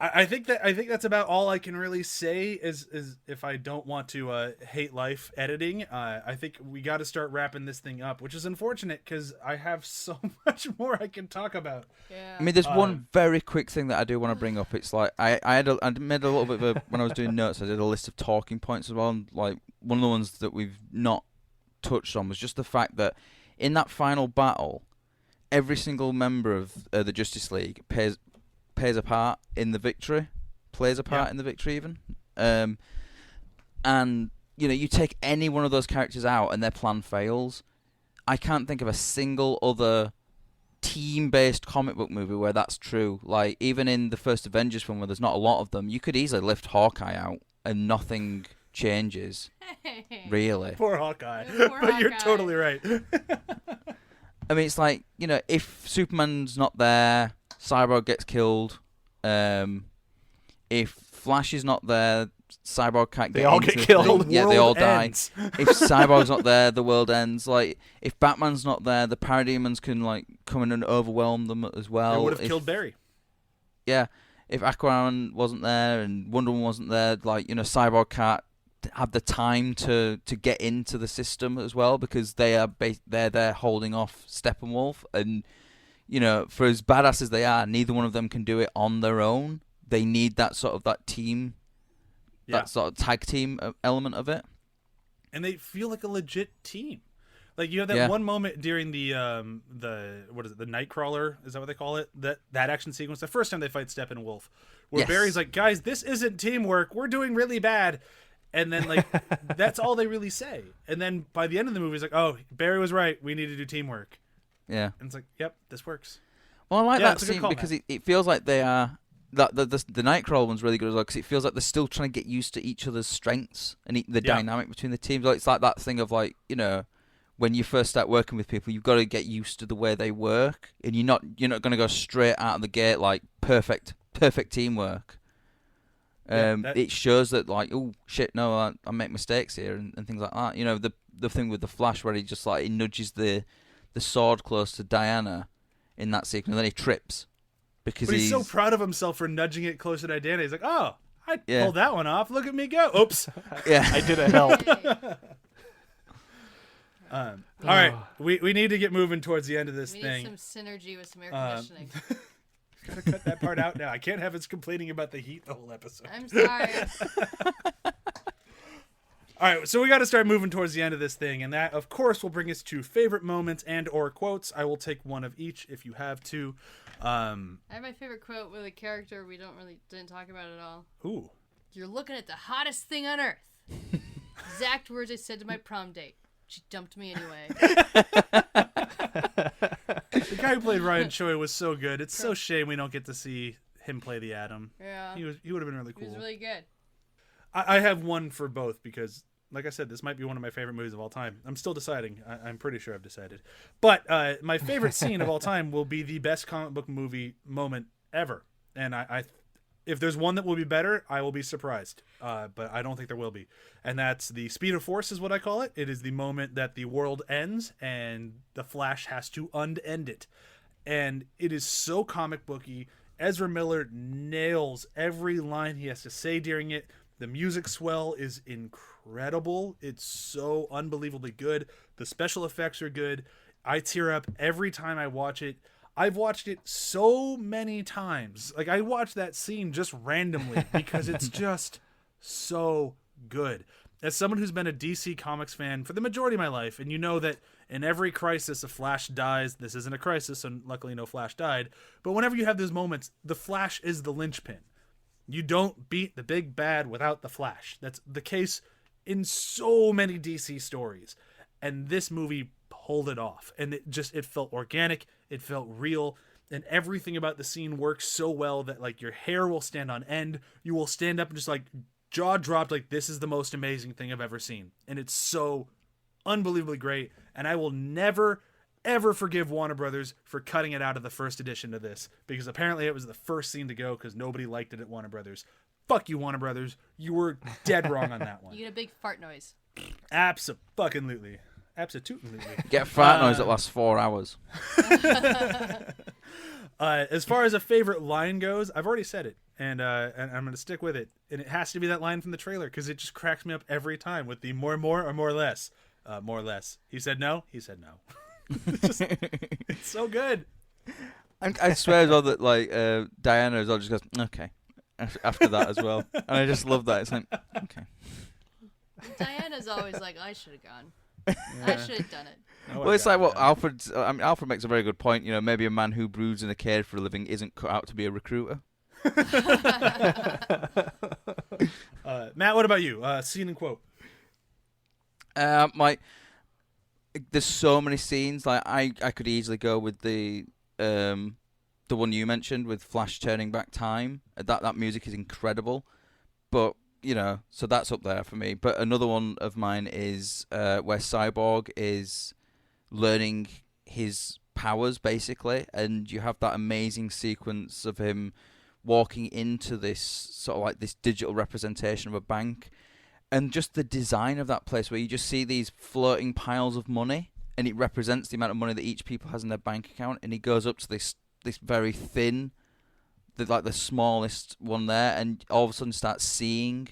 I think that's about all I can really say is if I don't want to hate life editing. I think we got to start wrapping this thing up, which is unfortunate because I have so much more I can talk about. Yeah. I mean, there's one very quick thing that I do want to bring up. It's like I made a little bit of when I was doing notes, I did a list of talking points as well. And, like, one of the ones that we've not touched on was just the fact that in that final battle, every single member of the Justice League plays a part in the victory, even. And, you take any one of those characters out and their plan fails. I can't think of a single other team-based comic book movie where that's true. Like, even in the first Avengers film where there's not a lot of them, you could easily lift Hawkeye out and nothing changes, really. Poor Hawkeye. Poor But you're Hawkeye. totally right. I mean, it's like, if Superman's not there, Cyborg gets killed. If Flash is not there, Cyborg can't get They all into get the killed. thing. Yeah, they all die. Ends. If Cyborg's not there, the world ends. Like, if Batman's not there, the Parademons can, like, come in and overwhelm them as well. They would have killed Barry. Yeah, if Aquaman wasn't there and Wonder Woman wasn't there, like, Cyborg can't have the time to get into the system as well because they're there holding off Steppenwolf. And, for as badass as they are, neither one of them can do it on their own. They need that team, that sort of tag team element of it. And they feel like a legit team. Like, you have that one moment during the what is it, the Nightcrawler, is that what they call it? That action sequence, the first time they fight Steppenwolf, where Barry's like, guys, this isn't teamwork. We're doing really bad. And then, like, that's all they really say. And then by the end of the movie, it's like, oh, Barry was right. We need to do teamwork. Yeah. And it's like, yep, this works. Well, I like Yeah, that it's a good scene call, because Matt. it feels like they are. The Nightcrawler one's really good as well because it feels like they're still trying to get used to each other's strengths and the dynamic between the teams. Like, it's like that thing of like, you know, when you first start working with people, you've got to get used to the way they work, and you're not going to go straight out of the gate like perfect teamwork. It shows that like, oh shit, no, I make mistakes here and things like that. You know, the thing with the Flash where he just like he nudges the sword close to Diana in that sequence, and then he trips because But he's so proud of himself for nudging it closer to Diana. He's like, oh, I pulled that one off. Look at me go. Oops. Yeah, I didn't help. All right, we need to get moving towards the end of this We thing. need some synergy with some air conditioning. Gotta cut that part out now. I can't have us complaining about the heat the whole episode. I'm sorry. All right, so we got to start moving towards the end of this thing, and that, of course, will bring us to favorite moments and or quotes. I will take one of each if you have two. I have my favorite quote with a character we didn't talk about at all. Ooh. You're looking at the hottest thing on earth. Exact words I said to my prom date. She dumped me anyway. The guy who played Ryan Choi was so good. It's so shame we don't get to see him play the Atom. Yeah. He would have been really cool. He was really good. I have one for both because, like I said, this might be one of my favorite movies of all time. I'm still deciding. I'm pretty sure I've decided. But my favorite scene of all time will be the best comic book movie moment ever. And if there's one that will be better, I will be surprised. But I don't think there will be. And that's the Speed of Force is what I call it. It is the moment that the world ends and the Flash has to unend it. And it is so comic booky. Ezra Miller nails every line he has to say during it. The music swell is incredible. It's so unbelievably good. The special effects are good. I tear up every time I watch it. I've watched it so many times. Like, I watch that scene just randomly because it's just so good. As someone who's been a DC Comics fan for the majority of my life, and you know that in every crisis, a Flash dies. This isn't a crisis, and luckily no Flash died. But whenever you have those moments, the Flash is the linchpin. You don't beat the big bad without the Flash. That's the case in so many DC stories. And this movie pulled it off. And it felt organic. It felt real. And everything about the scene works so well that, like, your hair will stand on end. You will stand up and just, like, jaw dropped, like, this is the most amazing thing I've ever seen. And it's so unbelievably great. And I will never, ever forgive Warner Brothers for cutting it out of the first edition of this. Because apparently it was the first scene to go because nobody liked it at Warner Brothers. Fuck you, Warner Brothers. You were dead wrong on that one. You get a big fart noise. Absolutely. Absolutely. Get a fart noise that lasts 4 hours. As far as a favorite line goes, I've already said it, and I'm going to stick with it. And it has to be that line from the trailer because it just cracks me up every time with the more or more or less. More or less. He said no. He said no. It's so good. I swear as well that like Diana as well just goes okay after that as well, and I just love that. It's like okay. Diana's always like, I should have gone. I should have done it. Oh, Well, it's like what Alfred makes a very good point. You know, maybe a man who broods in a cage for a living isn't cut out to be a recruiter. Matt, what about you? Scene and quote. There's so many scenes. Like I could easily go with the one you mentioned with Flash turning back time. That music is incredible, but you know, so that's up there for me. But another one of mine is where Cyborg is learning his powers basically, and you have that amazing sequence of him walking into this sort of like this digital representation of a bank. And just the design of that place where you just see these floating piles of money and it represents the amount of money that each people has in their bank account. And he goes up to this very thin, the smallest one there, and all of a sudden starts seeing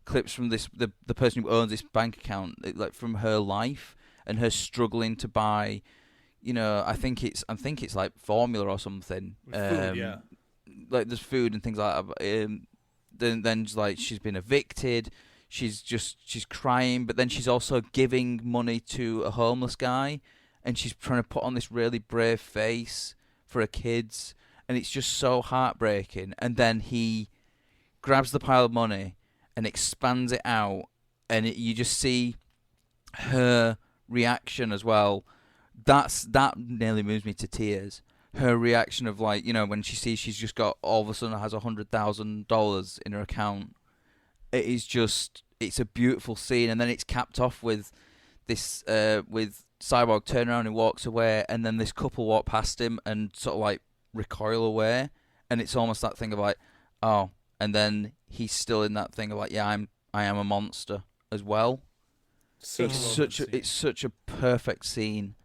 clips from the person who owns this bank account, like from her life and her struggling to buy, you know, I think it's like formula or something. Food, yeah. Like there's food and things like that. Then like she's been evicted. She's crying, but then she's also giving money to a homeless guy, and she's trying to put on this really brave face for her kids, and it's just so heartbreaking. And then he grabs the pile of money and expands it out, and you just see her reaction as well, that nearly moves me to tears. Her reaction of like, when she sees she's just got all of a sudden has $100,000 in her account. It's a beautiful scene, and then it's capped off with this with Cyborg turn around and walks away, and then this couple walk past him and sort of like recoil away, and it's almost that thing of like, oh, and then he's still in that thing of like, yeah, I am a monster as well. It's such a perfect scene,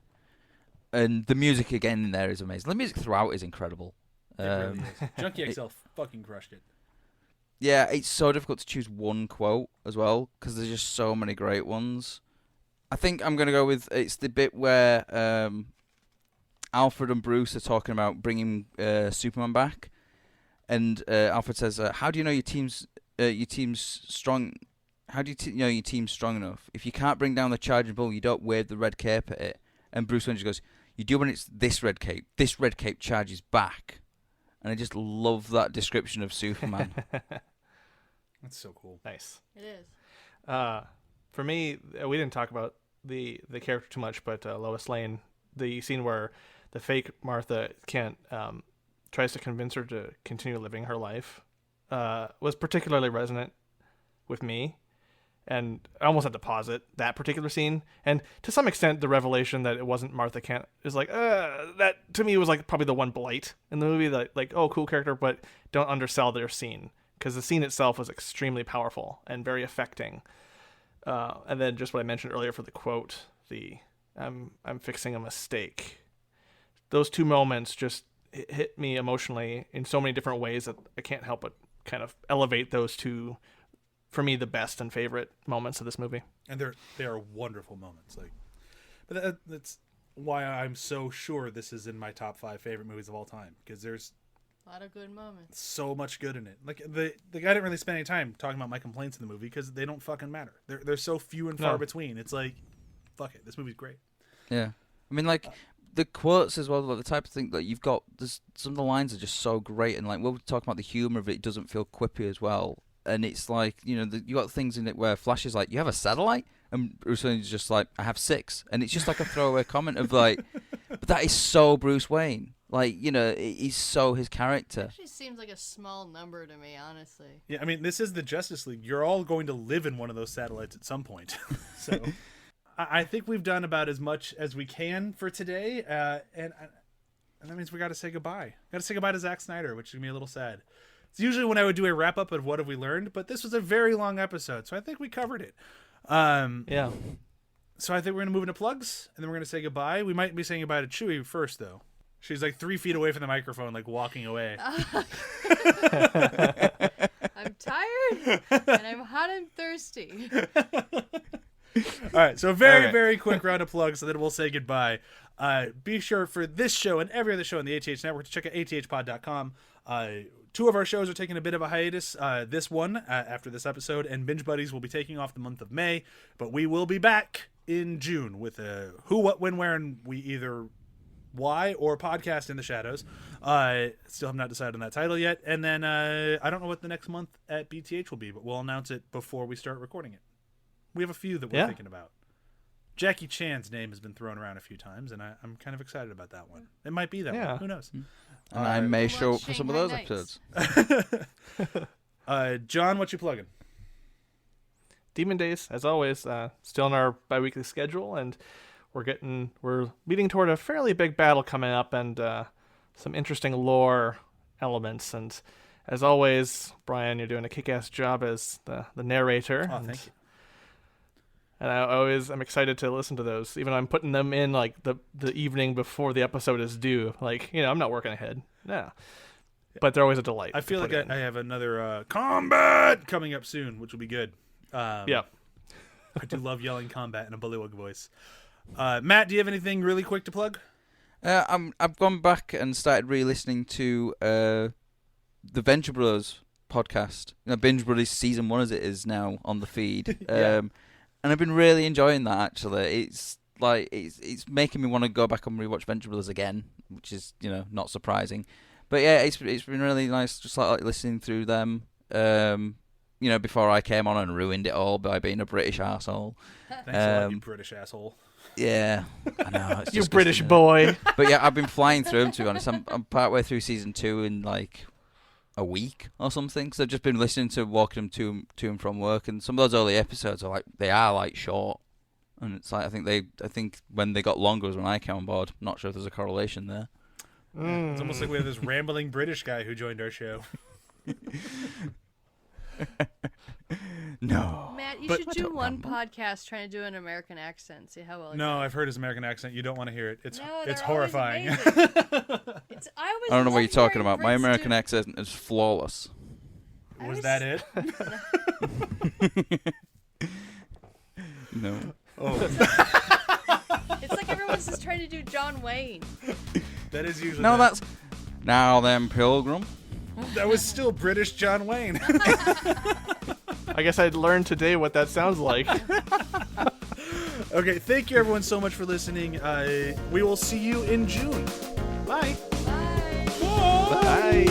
and the music again in there is amazing. The music throughout is incredible. It really is. Junkie XL fucking crushed it. Yeah, it's so difficult to choose one quote as well because there's just so many great ones. I think I'm gonna go with it's the bit where Alfred and Bruce are talking about bringing Superman back, and Alfred says, "How do you know your team's strong? How do you know your team's strong enough? If you can't bring down the charging bull, you don't wave the red cape at it." And Bruce Wayne just goes, "You do when it's this red cape. This red cape charges back." And I just love that description of Superman. That's so cool. Nice. It is. For me, we didn't talk about the character too much, but Lois Lane, the scene where the fake Martha can't tries to convince her to continue living her life was particularly resonant with me. And I almost had to pause it, that particular scene. And to some extent, the revelation that it wasn't Martha Kent is like, that to me was like probably the one blight in the movie that like, oh, cool character, but don't undersell their scene. Because the scene itself was extremely powerful and very affecting. And then just what I mentioned earlier for the quote, I'm fixing a mistake. Those two moments just hit me emotionally in so many different ways that I can't help but kind of elevate those two, for me, the best and favorite moments of this movie. And they are wonderful moments. But that's why I'm so sure this is in my top 5 favorite movies of all time, because there's a lot of good moments. So much good in it. Like the guy didn't really spend any time talking about my complaints in the movie because they don't fucking matter. They're so few and far between. It's like, fuck it, this movie's great. Yeah, I mean, like the quotes as well, like the type of thing that you've got. Some of the lines are just so great, and like we'll talk about the humor of it. It doesn't feel quippy as well, and it's like you got things in it where Flash is like, "You have a satellite," and Bruce Wayne's just like, "I have 6," and it's just like a throwaway comment of like, but that is so Bruce Wayne. Like, he's so his character. It actually seems like a small number to me, honestly. Yeah, I mean, this is the Justice League. You're all going to live in one of those satellites at some point. So I think we've done about as much as we can for today. And that means we got to say goodbye. Got to say goodbye to Zack Snyder, which is going to be a little sad. It's usually when I would do a wrap-up of what have we learned, but this was a very long episode, so I think we covered it. Yeah. So I think we're going to move into plugs, and then we're going to say goodbye. We might be saying goodbye to Chewie first, though. She's like 3 feet away from the microphone, like walking away. I'm tired, and I'm hot and thirsty. All right, so very quick round of plugs, and then we'll say goodbye. Be sure for this show and every other show on the ATH Network to check out athpod.com. 2 of our shows are taking a bit of a hiatus. This one, after this episode, and Binge Buddies will be taking off the month of May, but we will be back in June with a who, what, when, where, and we either... why or podcast in the shadows. Still have not decided on that title yet. And then I don't know what the next month at BTH will be, but we'll announce it before we start recording it. We have a few that we're thinking about. Jackie Chan's name has been thrown around a few times, and I'm kind of excited about that one. It might be that one. Who knows? And I may show up for some of those Shanghai episodes. John, what you plugging? Demon Days, as always, still on our bi-weekly schedule, and we're leading toward a fairly big battle coming up, and some interesting lore elements. And as always, Brian, you're doing a kick-ass job as the narrator. Oh, thank you. And I'm excited to listen to those, even though I'm putting them in like the evening before the episode is due. Like, I'm not working ahead. No. But they're always a delight. I feel like I have another combat coming up soon, which will be good. Yeah. I do love yelling combat in a bullywug voice. Matt, do you have anything really quick to plug? I've gone back and started re-listening to the Venture Bros podcast. Binge Brothers season 1 as it is now on the feed. And I've been really enjoying that, actually. It's like it's making me want to go back and rewatch Venture Brothers again, which is not surprising. But yeah, it's been really nice, just like listening through them. Before I came on and ruined it all by being a British asshole. Thanks a lot, you British asshole. Yeah, I know. It's You disgusting, British isn't it? boy. But yeah, I've been flying through them, to be honest. I'm partway through season 2 in like a week or something. So I've just been listening to walking them to and from work, and some of those early episodes are like short, and it's like I think when they got longer was when I came on board. Not sure if there's a correlation there. Yeah, it's almost like we have this rambling British guy who joined our show. No. Matt, you But- should do one podcast trying to do an American accent. See how well it No, goes. I've heard his American accent. You don't want to hear it. It's No, it's they're always horrifying. amazing. I I don't know what you're talking about. My American accent. accent is flawless. Was that it? No. Oh, It's like everyone's just trying to do John Wayne. that is usually. No, that. that's now then, Pilgrim. That was still British John Wayne. I guess I'd learned today what that sounds like. Okay, thank you everyone so much for listening. We will see you in June. Bye. Bye. Bye.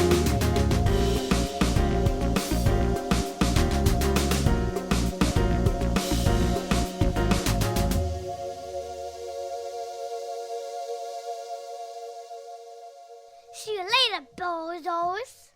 See you later, bozos.